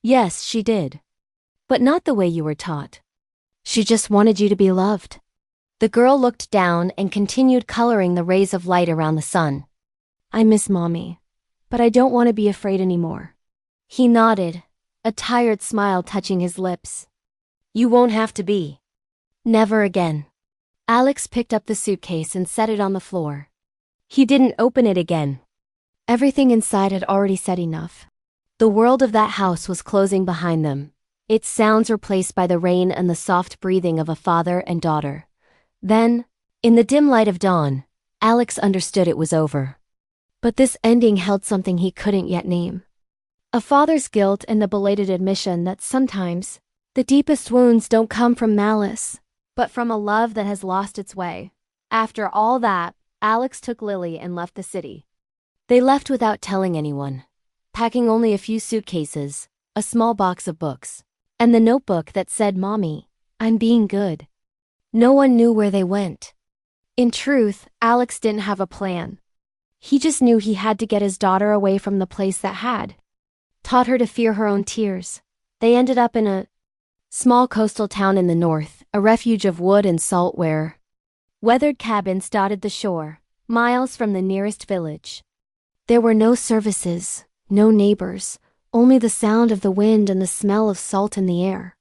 Yes, she did. But not the way you were taught. She just wanted you to be loved. The girl looked down and continued coloring the rays of light around the sun. I miss Mommy, but I don't want to be afraid anymore. He nodded, a tired smile touching his lips. You won't have to be. Never again. Alex picked up the suitcase and set it on the floor. He didn't open it again. Everything inside had already said enough. The world of that house was closing behind them, its sounds replaced by the rain and the soft breathing of a father and daughter. Then, in the dim light of dawn, Alex understood it was over. But this ending held something he couldn't yet name. A father's guilt and the belated admission that sometimes, the deepest wounds don't come from malice, but from a love that has lost its way. After all that, Alex took Lily and left the city. They left without telling anyone, packing only a few suitcases, a small box of books, and the notebook that said, Mommy, I'm being good. No one knew where they went. In truth, Alex didn't have a plan. He just knew he had to get his daughter away from the place that had taught her to fear her own tears. They ended up in a small coastal town in the north, a refuge of wood and salt where weathered cabins dotted the shore, miles from the nearest village. There were no services, no neighbors, only the sound of the wind and the smell of salt in the air.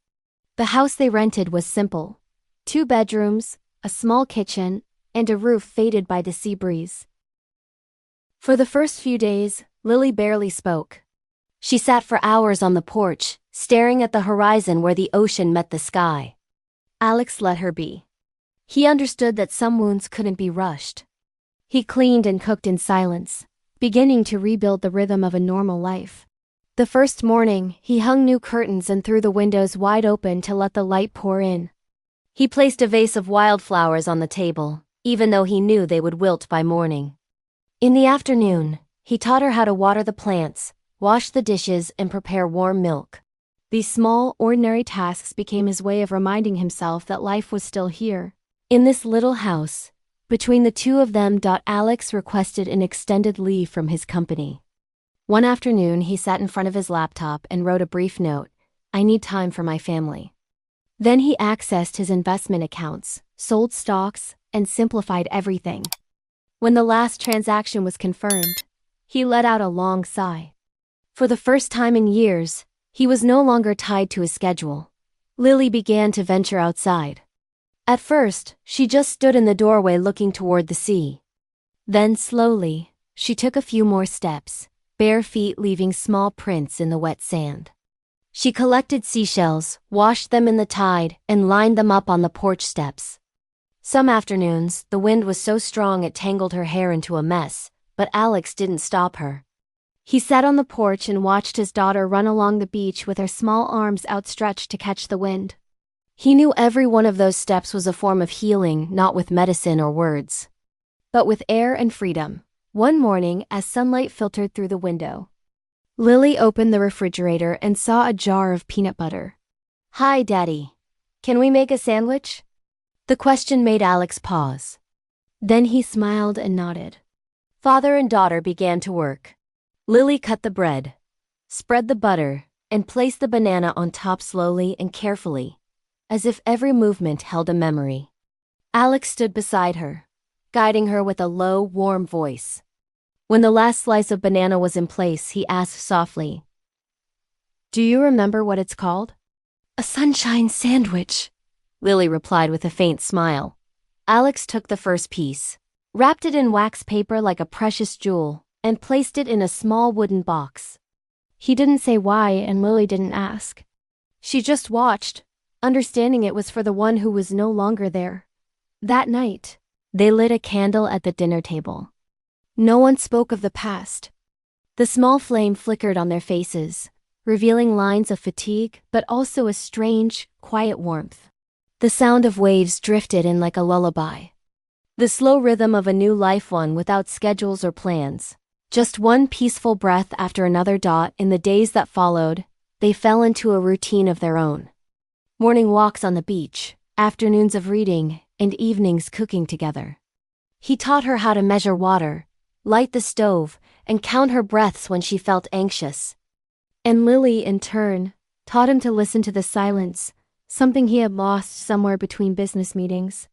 The house they rented was simple. 2 bedrooms, a small kitchen, and a roof faded by the sea breeze. For the first few days, Lily barely spoke. She sat for hours on the porch, staring at the horizon where the ocean met the sky. Alex let her be. He understood that some wounds couldn't be rushed. He cleaned and cooked in silence, beginning to rebuild the rhythm of a normal life. The first morning, he hung new curtains and threw the windows wide open to let the light pour in. He placed a vase of wildflowers on the table, even though he knew they would wilt by morning. In the afternoon, he taught her how to water the plants, wash the dishes, and prepare warm milk. These small, ordinary tasks became his way of reminding himself that life was still here, in this little house, Between the two of them, Alex requested an extended leave from his company. One afternoon, he sat in front of his laptop and wrote a brief note, "I need time for my family." Then he accessed his investment accounts, sold stocks, and simplified everything. When the last transaction was confirmed, he let out a long sigh. For the first time in years, he was no longer tied to his schedule. Lily began to venture outside. At first, she just stood in the doorway looking toward the sea. Then slowly, she took a few more steps, bare feet leaving small prints in the wet sand. She collected seashells, washed them in the tide, and lined them up on the porch steps. Some afternoons, the wind was so strong it tangled her hair into a mess, but Alex didn't stop her. He sat on the porch and watched his daughter run along the beach with her small arms outstretched to catch the wind. He knew every one of those steps was a form of healing, not with medicine or words, but with air and freedom. One morning, as sunlight filtered through the window, Lily opened the refrigerator and saw a jar of peanut butter. "Hi, Daddy. Can we make a sandwich?" The question made Alex pause. Then he smiled and nodded. Father and daughter began to work. Lily cut the bread, spread the butter, and placed the banana on top slowly and carefully, as if every movement held a memory. Alex stood beside her, guiding her with a low, warm voice. When the last slice of banana was in place, he asked softly, "Do you remember what it's called?" "A sunshine sandwich," Lily replied with a faint smile. Alex took the first piece, wrapped it in wax paper like a precious jewel, and placed it in a small wooden box. He didn't say why, and Lily didn't ask. She just watched, understanding it was for the one who was no longer there. That night, they lit a candle at the dinner table. No one spoke of the past. The small flame flickered on their faces, revealing lines of fatigue but also a strange, quiet warmth. The sound of waves drifted in like a lullaby. The slow rhythm of a new life, one without schedules or plans. Just one peaceful breath after another. In the days that followed, they fell into a routine of their own. Morning walks on the beach, afternoons of reading, and evenings cooking together. He taught her how to measure water, light the stove, and count her breaths when she felt anxious. And Lily, in turn, taught him to listen to the silence, something he had lost somewhere between business meetings,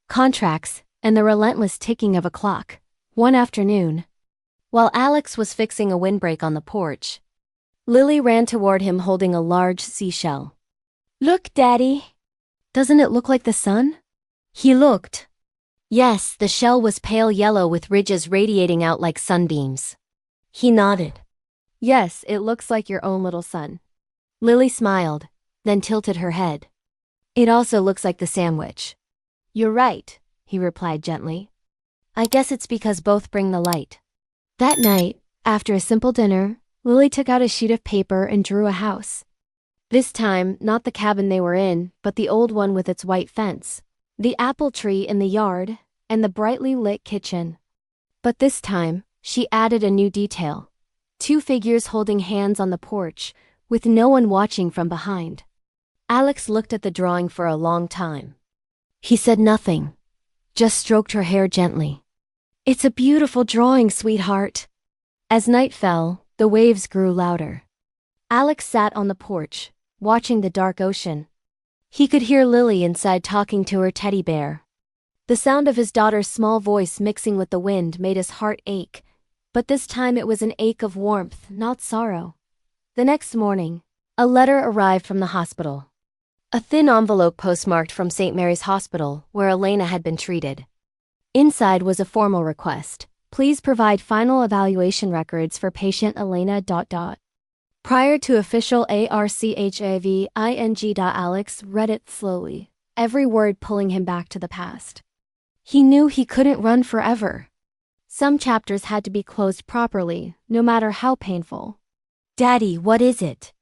contracts, and the relentless ticking of a clock. One afternoon, while Alex was fixing a windbreak on the porch, Lily ran toward him holding a large seashell. "Look, Daddy. Doesn't it look like the sun?" He looked. Yes, the shell was pale yellow with ridges radiating out like sunbeams. He nodded. "Yes, it looks like your own little sun." Lily smiled, then tilted her head. "It also looks like the sandwich." "You're right," he replied gently. "I guess it's because both bring the light." That night, after a simple dinner, Lily took out a sheet of paper and drew a house. This time, not the cabin they were in, but the old one with its white fence, the apple tree in the yard, and the brightly lit kitchen. But this time, she added a new detail. 2 figures holding hands on the porch, with no one watching from behind. Alex looked at the drawing for a long time. He said nothing, just stroked her hair gently. "It's a beautiful drawing, sweetheart." As night fell, the waves grew louder. Alex sat on the porch, watching the dark ocean. He could hear Lily inside talking to her teddy bear. The sound of his daughter's small voice mixing with the wind made his heart ache, but this time it was an ache of warmth, not sorrow. The next morning, a letter arrived from the hospital. A thin envelope postmarked from St. Mary's Hospital, where Elena had been treated. Inside was a formal request. "Please provide final evaluation records for patient Elena. Prior to official ARCHAVING. Alex read it slowly, every word pulling him back to the past. He knew he couldn't run forever. Some chapters had to be closed properly, no matter how painful. "Daddy, what is it?"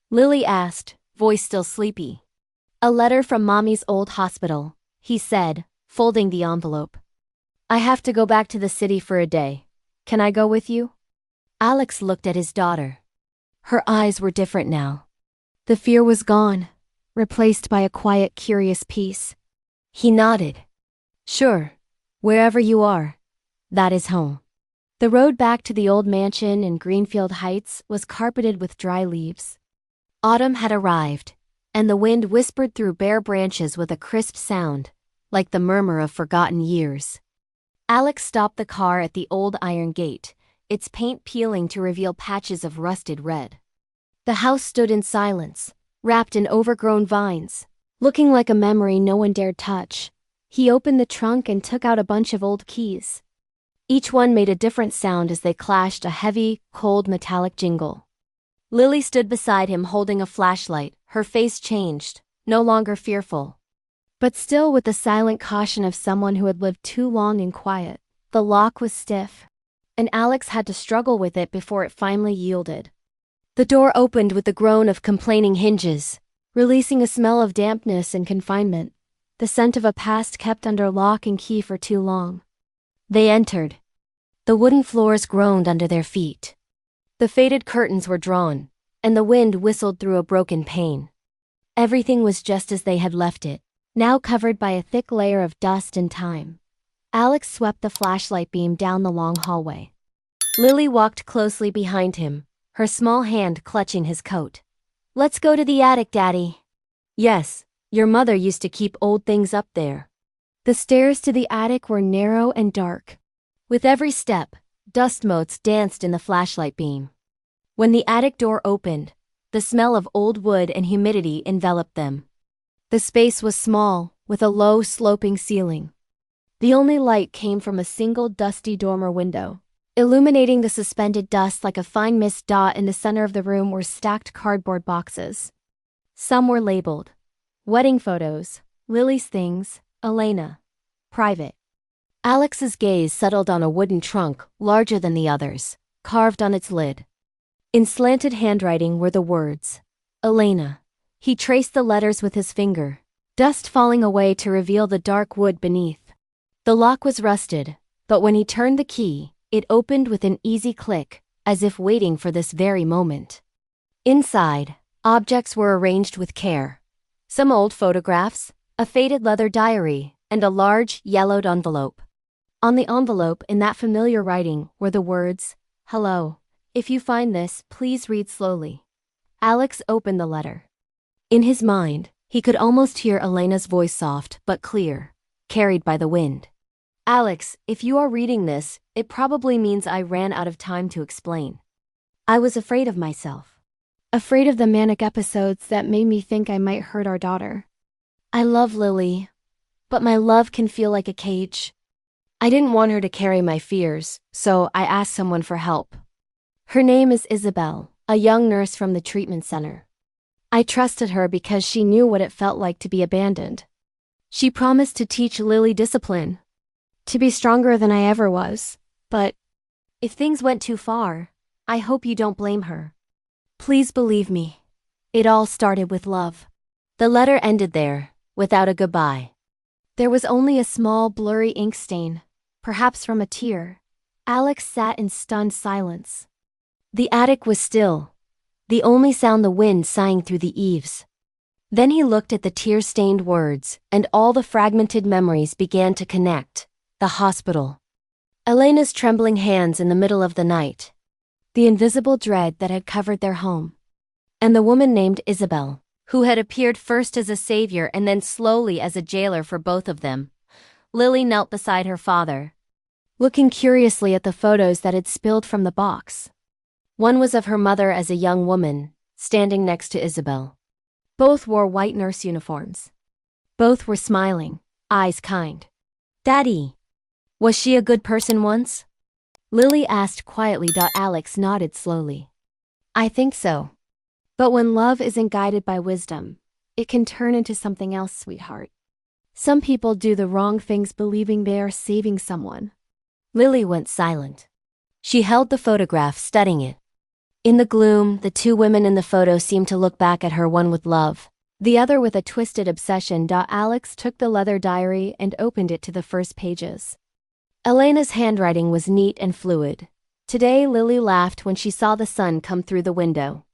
Lily asked, voice still sleepy. "A letter from Mommy's old hospital," he said, folding the envelope. "I have to go back to the city for a day. Can I go with you?" Alex looked at his daughter. Her eyes were different now. The fear was gone, replaced by a quiet, curious peace. He nodded. "Sure. Wherever you are, that is home. The road back to the old mansion in Greenfield Heights was carpeted with dry leaves. Autumn had arrived, and the wind whispered through bare branches with a crisp sound, like the murmur of forgotten years. Alex stopped the car at the old iron gate, its paint peeling to reveal patches of rusted red. The house stood in silence, wrapped in overgrown vines, looking like a memory no one dared touch. He opened the trunk and took out a bunch of old keys. Each one made a different sound as they clashed, a heavy, cold metallic jingle. Lily stood beside him holding a flashlight, her face changed, no longer fearful, but still with the silent caution of someone who had lived too long in quiet. The lock was stiff, and Alex had to struggle with it before it finally yielded. The door opened with the groan of complaining hinges, releasing a smell of dampness and confinement, the scent of a past kept under lock and key for too long. They entered. The wooden floors groaned under their feet. The faded curtains were drawn, and the wind whistled through a broken pane. Everything was just as they had left it, now covered by a thick layer of dust and time. Alex swept the flashlight beam down the long hallway. Lily walked closely behind him, her small hand clutching his coat. "Let's go to the attic, Daddy." "Yes, your mother used to keep old things up there." The stairs to the attic were narrow and dark. With every step, dust motes danced in the flashlight beam. When the attic door opened, the smell of old wood and humidity enveloped them. The space was small, with a low, sloping ceiling. The only light came from a single dusty dormer window. Illuminating the suspended dust like a fine mist dot in the center of the room were stacked cardboard boxes. Some were labeled wedding photos, Lily's things, Elena, private. Alex's gaze settled on a wooden trunk larger than the others, carved on its lid. In slanted handwriting were the words, Elena. He traced the letters with his finger, dust falling away to reveal the dark wood beneath. The lock was rusted, but when he turned the key, it opened with an easy click, as if waiting for this very moment. Inside, objects were arranged with care. Some old photographs, a faded leather diary, and a large, yellowed envelope. On the envelope, in that familiar writing, were the words, "Hello. If you find this, please read slowly." Alex opened the letter. In his mind, he could almost hear Elena's voice, soft but clear, carried by the wind. "Alex, if you are reading this, it probably means I ran out of time to explain. I was afraid of myself. Afraid of the manic episodes that made me think I might hurt our daughter. I love Lily, but my love can feel like a cage. I didn't want her to carry my fears, so I asked someone for help. Her name is Isabel, a young nurse from the treatment center. I trusted her because she knew what it felt like to be abandoned. She promised to teach Lily discipline, to be stronger than I ever was, but if things went too far, I hope you don't blame her. Please believe me. It all started with love." The letter ended there, without a goodbye. There was only a small, blurry ink stain, perhaps from a tear. Alex sat in stunned silence. The attic was still, the only sound the wind sighing through the eaves. Then he looked at the tear-stained words, and all the fragmented memories began to connect. The hospital. Elena's trembling hands in the middle of the night. The invisible dread that had covered their home. And the woman named Isabel, who had appeared first as a savior and then slowly as a jailer for both of them. Lily knelt beside her father, looking curiously at the photos that had spilled from the box. One was of her mother as a young woman, standing next to Isabel. Both wore white nurse uniforms. Both were smiling, eyes kind. "Daddy, was she a good person once?" Lily asked quietly. Alex nodded slowly. "I think so. But when love isn't guided by wisdom, it can turn into something else, sweetheart. Some people do the wrong things believing they are saving someone." Lily went silent. She held the photograph, studying it. In the gloom, the two women in the photo seemed to look back at her, one with love, the other with a twisted obsession. Alex took the leather diary and opened it to the first pages. Elena's handwriting was neat and fluid. Today, Lily laughed when she saw the sun come through the window.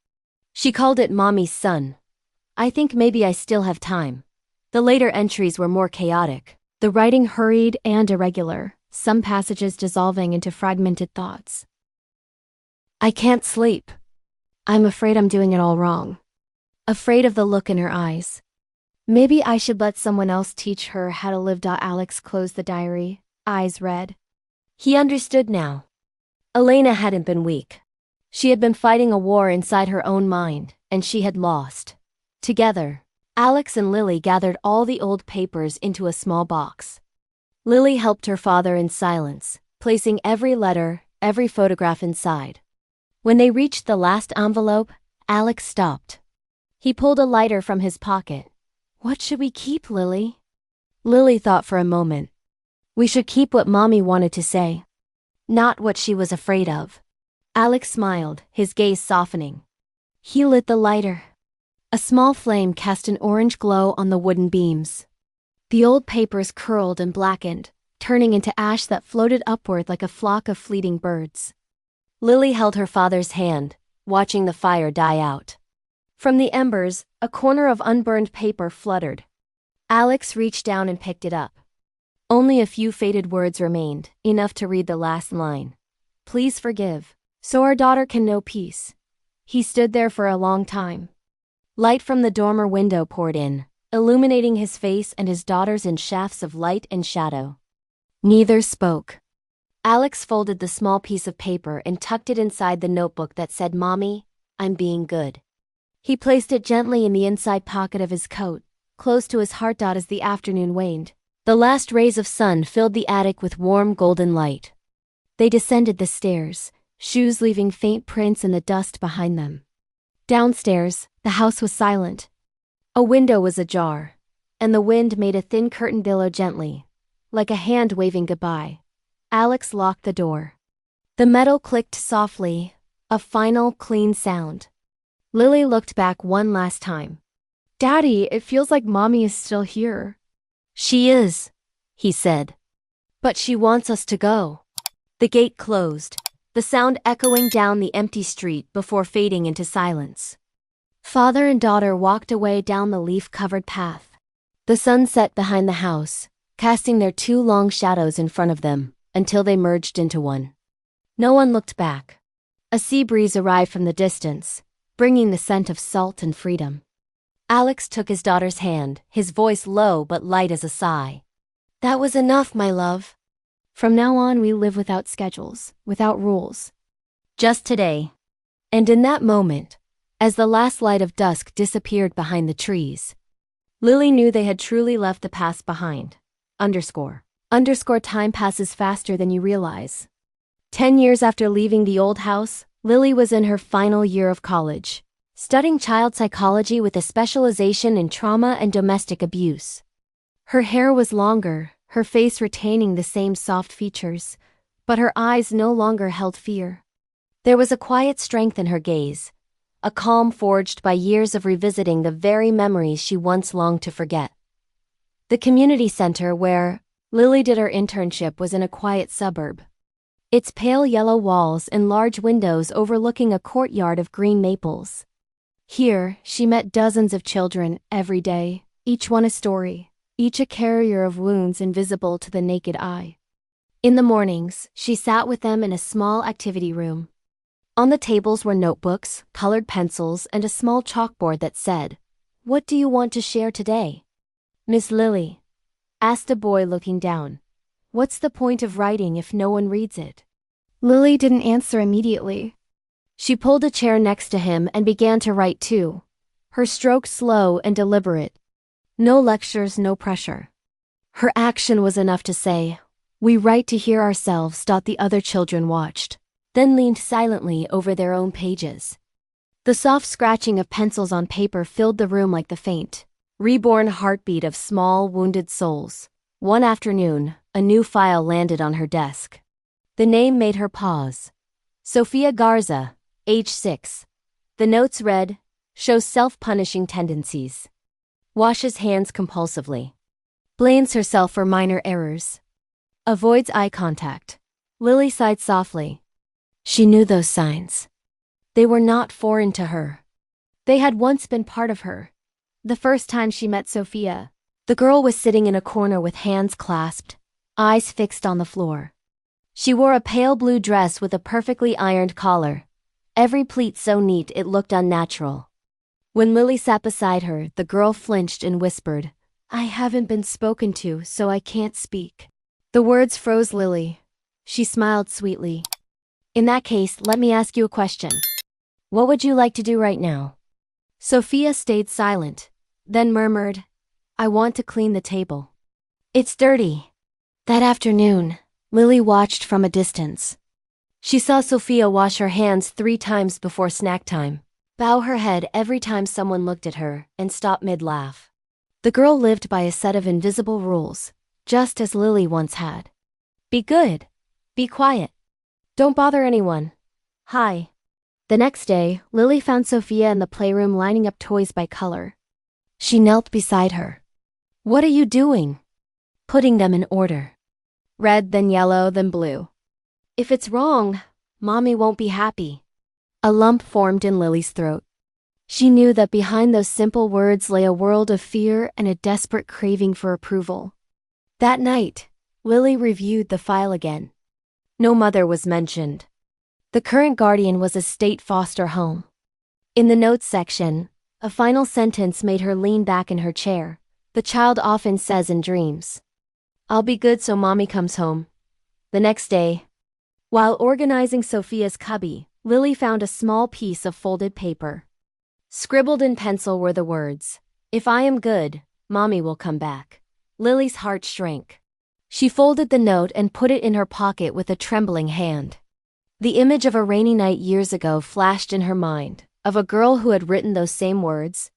She called it Mommy's sun. "I think maybe I still have time." The later entries were more chaotic. The writing hurried and irregular, some passages dissolving into fragmented thoughts. I can't sleep. I'm afraid I'm doing it all wrong. Afraid of the look in her eyes. Maybe I should let someone else teach her how to live. Alex closed the diary, eyes red. He understood now. Elena hadn't been weak. She had been fighting a war inside her own mind, and she had lost. Together, Alex and Lily gathered all the old papers into a small box. Lily helped her father in silence, placing every letter, every photograph inside. When they reached the last envelope, Alex stopped. He pulled a lighter from his pocket. What should we keep, Lily? Lily thought for a moment. We should keep what Mommy wanted to say, not what she was afraid of. Alex smiled, his gaze softening. He lit the lighter. A small flame cast an orange glow on the wooden beams. The old papers curled and blackened, turning into ash that floated upward like a flock of fleeting birds. Lily held her father's hand, watching the fire die out. From the embers, a corner of unburned paper fluttered. Alex reached down and picked it up. Only a few faded words remained, enough to read the last line. Please forgive, so our daughter can know peace. He stood there for a long time. Light from the dormer window poured in, illuminating his face and his daughter's in shafts of light and shadow. Neither spoke. Alex folded the small piece of paper and tucked it inside the notebook that said, Mommy, I'm being good. He placed it gently in the inside pocket of his coat, close to his heart. As the afternoon waned, the last rays of sun filled the attic with warm golden light. They descended the stairs, shoes leaving faint prints in the dust behind them. Downstairs, the house was silent. A window was ajar, and the wind made a thin curtain billow gently, like a hand waving goodbye. Alex locked the door. The metal clicked softly, a final, clean sound. Lily looked back one last time. Daddy, it feels like Mommy is still here. She is, he said. But she wants us to go. The gate closed, the sound echoing down the empty street before fading into silence. Father and daughter walked away down the leaf-covered path. The sun set behind the house, casting their two long shadows in front of them, until they merged into one. No one looked back. A sea breeze arrived from the distance, bringing the scent of salt and freedom. Alex took his daughter's hand, his voice low but light as a sigh. That was enough, my love. From now on we live without schedules, without rules. Just today. And in that moment, as the last light of dusk disappeared behind the trees, Lily knew they had truly left the past behind. Time passes faster than you realize. 10 years after leaving the old house, Lily was in her final year of college, studying child psychology with a specialization in trauma and domestic abuse. Her hair was longer, her face retaining the same soft features, but her eyes no longer held fear. There was a quiet strength in her gaze, a calm forged by years of revisiting the very memories she once longed to forget. The community center where Lily did her internship was in a quiet suburb. Its pale yellow walls and large windows overlooking a courtyard of green maples. Here, she met dozens of children every day, each one a story, each a carrier of wounds invisible to the naked eye. In the mornings, she sat with them in a small activity room. On the tables were notebooks, colored pencils, and a small chalkboard that said, "What do you want to share today?" "Miss Lily," asked a boy looking down, "what's the point of writing if no one reads it?" Lily didn't answer immediately. She pulled a chair next to him and began to write too, her strokes slow and deliberate. No lectures, no pressure. Her action was enough to say, "We write to hear ourselves." The other children watched, then leaned silently over their own pages. The soft scratching of pencils on paper filled the room like the faint, reborn heartbeat of small, wounded souls. One afternoon, a new file landed on her desk. The name made her pause. Sofia Garza, age 6. The notes read, "Shows self-punishing tendencies. Washes hands compulsively. Blames herself for minor errors. Avoids eye contact." Lily sighed softly. She knew those signs. They were not foreign to her. They had once been part of her. The first time she met Sofia, The girl was sitting in a corner with hands clasped, eyes fixed on the floor. She wore a pale blue dress with a perfectly ironed collar, every pleat so neat it looked unnatural. When Lily sat beside her, the girl flinched and whispered, "I haven't been spoken to, so I can't speak." The words froze Lily. She smiled sweetly. "In that case, let me ask you a question. What would you like to do right now?" Sophia stayed silent, then murmured, "I want to clean the table. It's dirty." That afternoon, Lily watched from a distance. She saw Sophia wash her hands 3 times before snack time, bow her head every time someone looked at her, and stop mid-laugh. The girl lived by a set of invisible rules, just as Lily once had. Be good. Be quiet. Don't bother anyone. Hi. The next day, Lily found Sophia in the playroom lining up toys by color. She knelt beside her. "What are you doing?" "Putting them in order. Red, then yellow, then blue. If it's wrong, Mommy won't be happy." A lump formed in Lily's throat. She knew that behind those simple words lay a world of fear and a desperate craving for approval. That night, Lily reviewed the file again. No mother was mentioned. The current guardian was a state foster home. In the notes section, a final sentence made her lean back in her chair. The child often says in dreams, "I'll be good so Mommy comes home." The next day, while organizing Sophia's cubby, Lily found a small piece of folded paper. Scribbled in pencil were the words, "If I am good, Mommy will come back." Lily's heart shrank. She folded the note and put it in her pocket with a trembling hand. The image of a rainy night years ago flashed in her mind, of a girl who had written those same words,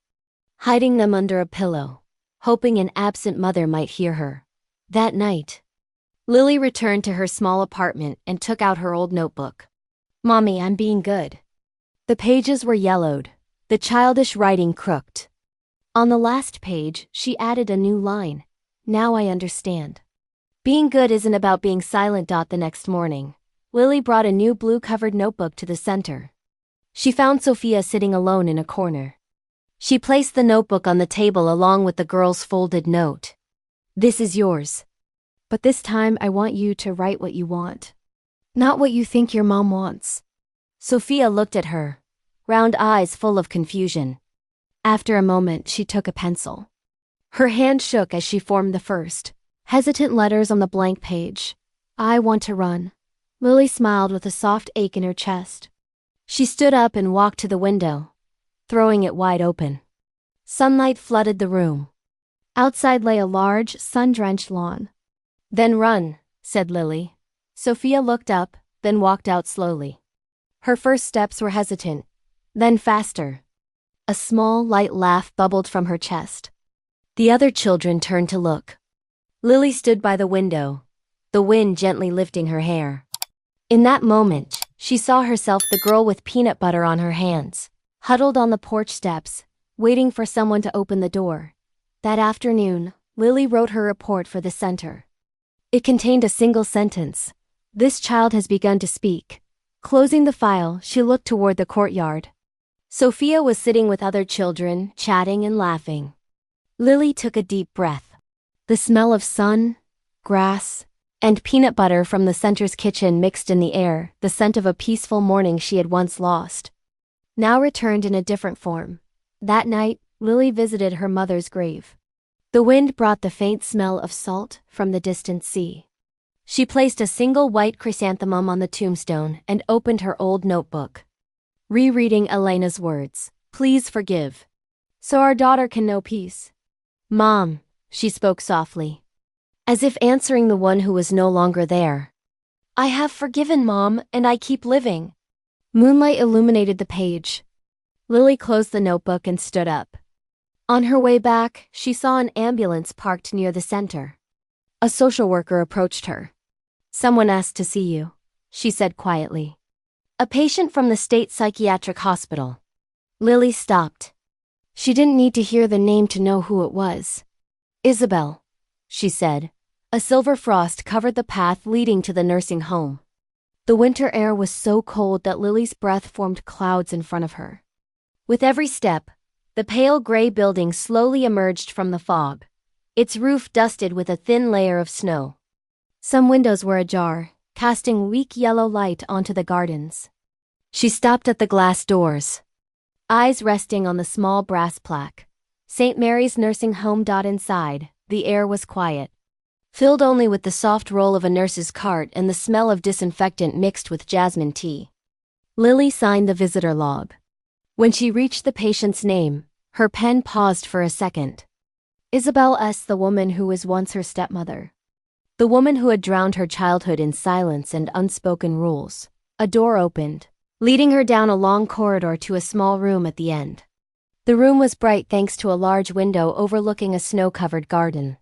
hiding them under a pillow, hoping an absent mother might hear her. That night, Lily returned to her small apartment and took out her old notebook. "Mommy, I'm being good." The pages were yellowed, the childish writing crooked. On the last page, she added a new line. "Now I understand." Being good isn't about being silent. The next morning, Lily brought a new blue-covered notebook to the center. She found Sophia sitting alone in a corner. She placed the notebook on the table along with the girl's folded note. "This is yours. But this time I want you to write what you want. Not what you think your mom wants." Sophia looked at her, round eyes full of confusion. After a moment, she took a pencil. Her hand shook as she formed the first, hesitant letters on the blank page. "I want to run." Lily smiled with a soft ache in her chest. She stood up and walked to the window, throwing it wide open. Sunlight flooded the room. Outside lay a large, sun-drenched lawn. "Then run," said Lily. Sophia looked up, then walked out slowly. Her first steps were hesitant, then faster. A small, light laugh bubbled from her chest. The other children turned to look. Lily stood by the window, the wind gently lifting her hair. In that moment, she saw herself, the girl with peanut butter on her hands, huddled on the porch steps, waiting for someone to open the door. That afternoon, Lily wrote her report for the center. It contained a single sentence. "This child has begun to speak." Closing the file, she looked toward the courtyard. Sophia was sitting with other children, chatting and laughing. Lily took a deep breath. The smell of sun, grass, and peanut butter from the center's kitchen mixed in the air, the scent of a peaceful morning she had once lost. Now returned in a different form. That night, Lily visited her mother's grave. The wind brought the faint smell of salt from the distant sea. She placed a single white chrysanthemum on the tombstone and opened her old notebook. Rereading Elena's words, "Please forgive, so our daughter can know peace." "Mom," she spoke softly, as if answering the one who was no longer there. "I have forgiven, Mom, and I keep living." Moonlight illuminated the page. Lily closed the notebook and stood up. On her way back, she saw an ambulance parked near the center. A social worker approached her. "Someone asked to see you," she said quietly. "A patient from the state psychiatric hospital." Lily stopped. She didn't need to hear the name to know who it was. "Isabel," she said. A silver frost covered the path leading to the nursing home. The winter air was so cold that Lily's breath formed clouds in front of her. With every step, the pale gray building slowly emerged from the fog. its roof dusted with a thin layer of snow. Some windows were ajar, casting weak yellow light onto the gardens. She stopped at the glass doors, eyes resting on the small brass plaque. St. Mary's Nursing Home. Inside, the air was quiet, filled only with the soft roll of a nurse's cart and the smell of disinfectant mixed with jasmine tea. Lily signed the visitor log. When she reached the patient's name, her pen paused for a second. Isabel S., the woman who was once her stepmother. The woman who had drowned her childhood in silence and unspoken rules. A door opened, leading her down a long corridor to a small room at the end. The room was bright thanks to a large window overlooking a snow-covered garden.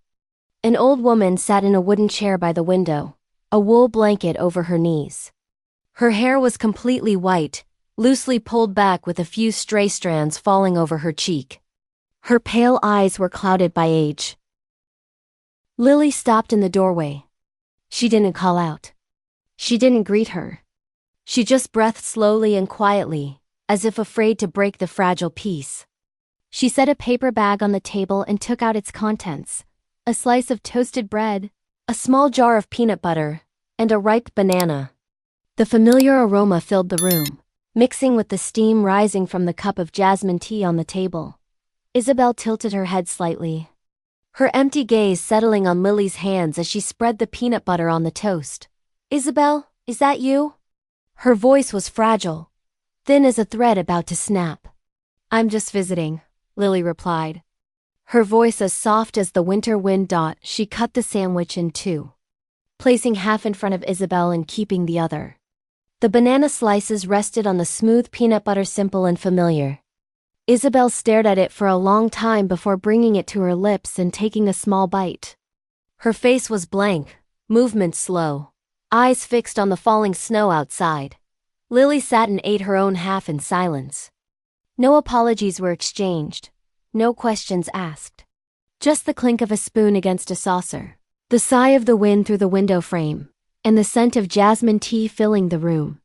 An old woman sat in a wooden chair by the window, a wool blanket over her knees. Her hair was completely white, loosely pulled back with a few stray strands falling over her cheek. Her pale eyes were clouded by age. Lily stopped in the doorway. She didn't call out. She didn't greet her. She just breathed slowly and quietly, as if afraid to break the fragile peace. She set a paper bag on the table and took out its contents: a slice of toasted bread, a small jar of peanut butter, and a ripe banana. The familiar aroma filled the room, mixing with the steam rising from the cup of jasmine tea on the table. Isabel tilted her head slightly, her empty gaze settling on Lily's hands as she spread the peanut butter on the toast. "Isabel, is that you?" Her voice was fragile, thin as a thread about to snap. "I'm just visiting," Lily replied. Her voice as soft as the winter wind. She cut the sandwich in two, placing half in front of Isabel and keeping the other. The banana slices rested on the smooth peanut butter, simple and familiar. Isabel stared at it for a long time before bringing it to her lips and taking a small bite. Her face was blank, movement slow, eyes fixed on the falling snow outside. Lily sat and ate her own half in silence. No apologies were exchanged, no questions asked. Just the clink of a spoon against a saucer, the sigh of the wind through the window frame, and the scent of jasmine tea filling the room.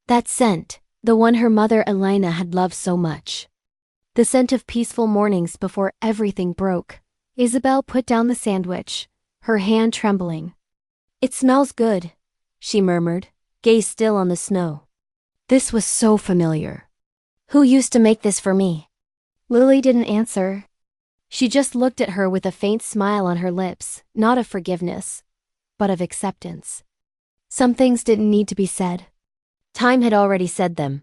That scent, the one her mother Elena had loved so much. The scent of peaceful mornings before everything broke. Isabel put down the sandwich, her hand trembling. "It smells good," she murmured, gaze still on the snow. This was so familiar. "Who used to make this for me?" Lily didn't answer. She just looked at her with a faint smile on her lips, not of forgiveness, but of acceptance. Some things didn't need to be said. Time had already said them.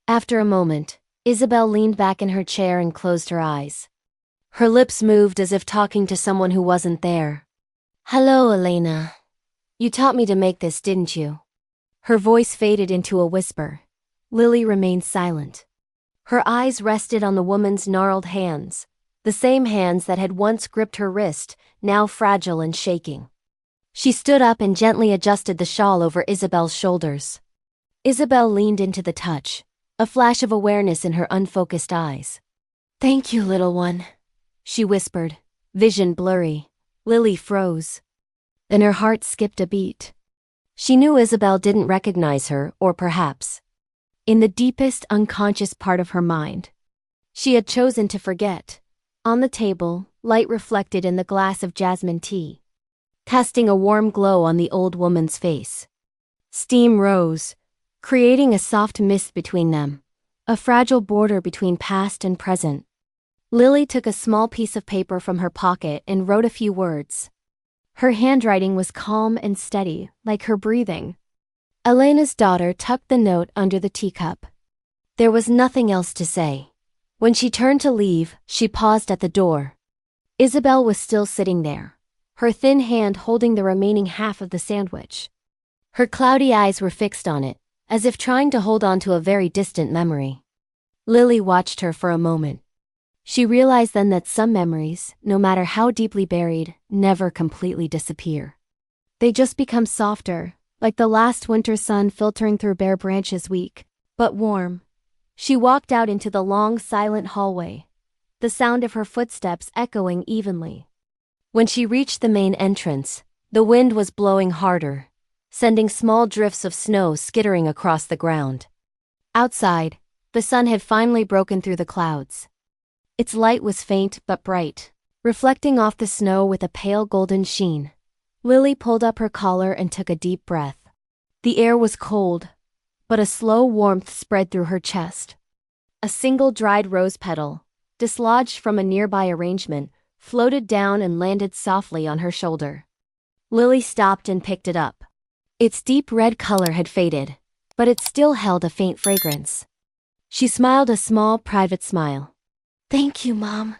After a moment, Isabel leaned back in her chair and closed her eyes. Her lips moved as if talking to someone who wasn't there. "Hello, Elena. You taught me to make this, didn't you?" Her voice faded into a whisper. Lily remained silent. Her eyes rested on the woman's gnarled hands, the same hands that had once gripped her wrist, now fragile and shaking. She stood up and gently adjusted the shawl over Isabel's shoulders. Isabel leaned into the touch, a flash of awareness in her unfocused eyes. "Thank you, little one," she whispered, vision blurry. Lily froze. Then her heart skipped a beat. She knew Isabel didn't recognize her, or perhaps, in the deepest unconscious part of her mind, she had chosen to forget. On the table, light reflected in the glass of jasmine tea, casting a warm glow on the old woman's face. Steam rose, creating a soft mist between them, a fragile border between past and present. Lily took a small piece of paper from her pocket and wrote a few words. Her handwriting was calm and steady, like her breathing. Elena's daughter tucked the note under the teacup. There was nothing else to say. When she turned to leave, she paused at the door. Isabel was still sitting there, her thin hand holding the remaining half of the sandwich. Her cloudy eyes were fixed on it, as if trying to hold on to a very distant memory. Lily watched her for a moment. She realized then that some memories, no matter how deeply buried, never completely disappear. They just become softer, like the last winter sun filtering through bare branches, weak, but warm. She walked out into the long, silent hallway, the sound of her footsteps echoing evenly. When she reached the main entrance, the wind was blowing harder, sending small drifts of snow skittering across the ground. Outside, the sun had finally broken through the clouds. Its light was faint but bright, reflecting off the snow with a pale golden sheen. Lily pulled up her collar and took a deep breath. The air was cold, but a slow warmth spread through her chest. A single dried rose petal, dislodged from a nearby arrangement, floated down and landed softly on her shoulder. Lily stopped and picked it up. Its deep red color had faded, but it still held a faint fragrance. She smiled a small, private smile. "Thank you, Mom,"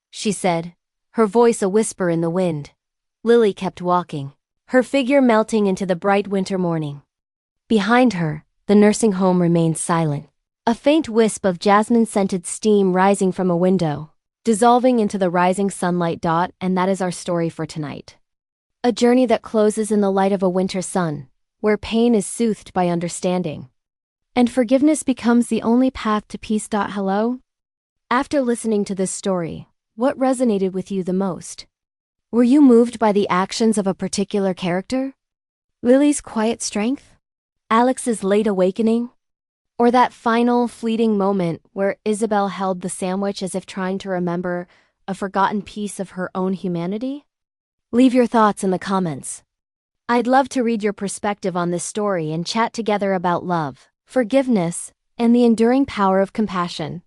she said, her voice a whisper in the wind. Lily kept walking, her figure melting into the bright winter morning. Behind her, the nursing home remained silent. A faint wisp of jasmine-scented steam rising from a window, dissolving into the rising sunlight. And that is our story for tonight. A journey that closes in the light of a winter sun, where pain is soothed by understanding, and forgiveness becomes the only path to peace. Hello? After listening to this story, what resonated with you the most? Were you moved by the actions of a particular character? Lily's quiet strength? Alex's late awakening? Or that final, fleeting moment where Isabel held the sandwich as if trying to remember a forgotten piece of her own humanity? Leave your thoughts in the comments. I'd love to read your perspective on this story and chat together about love, forgiveness, and the enduring power of compassion.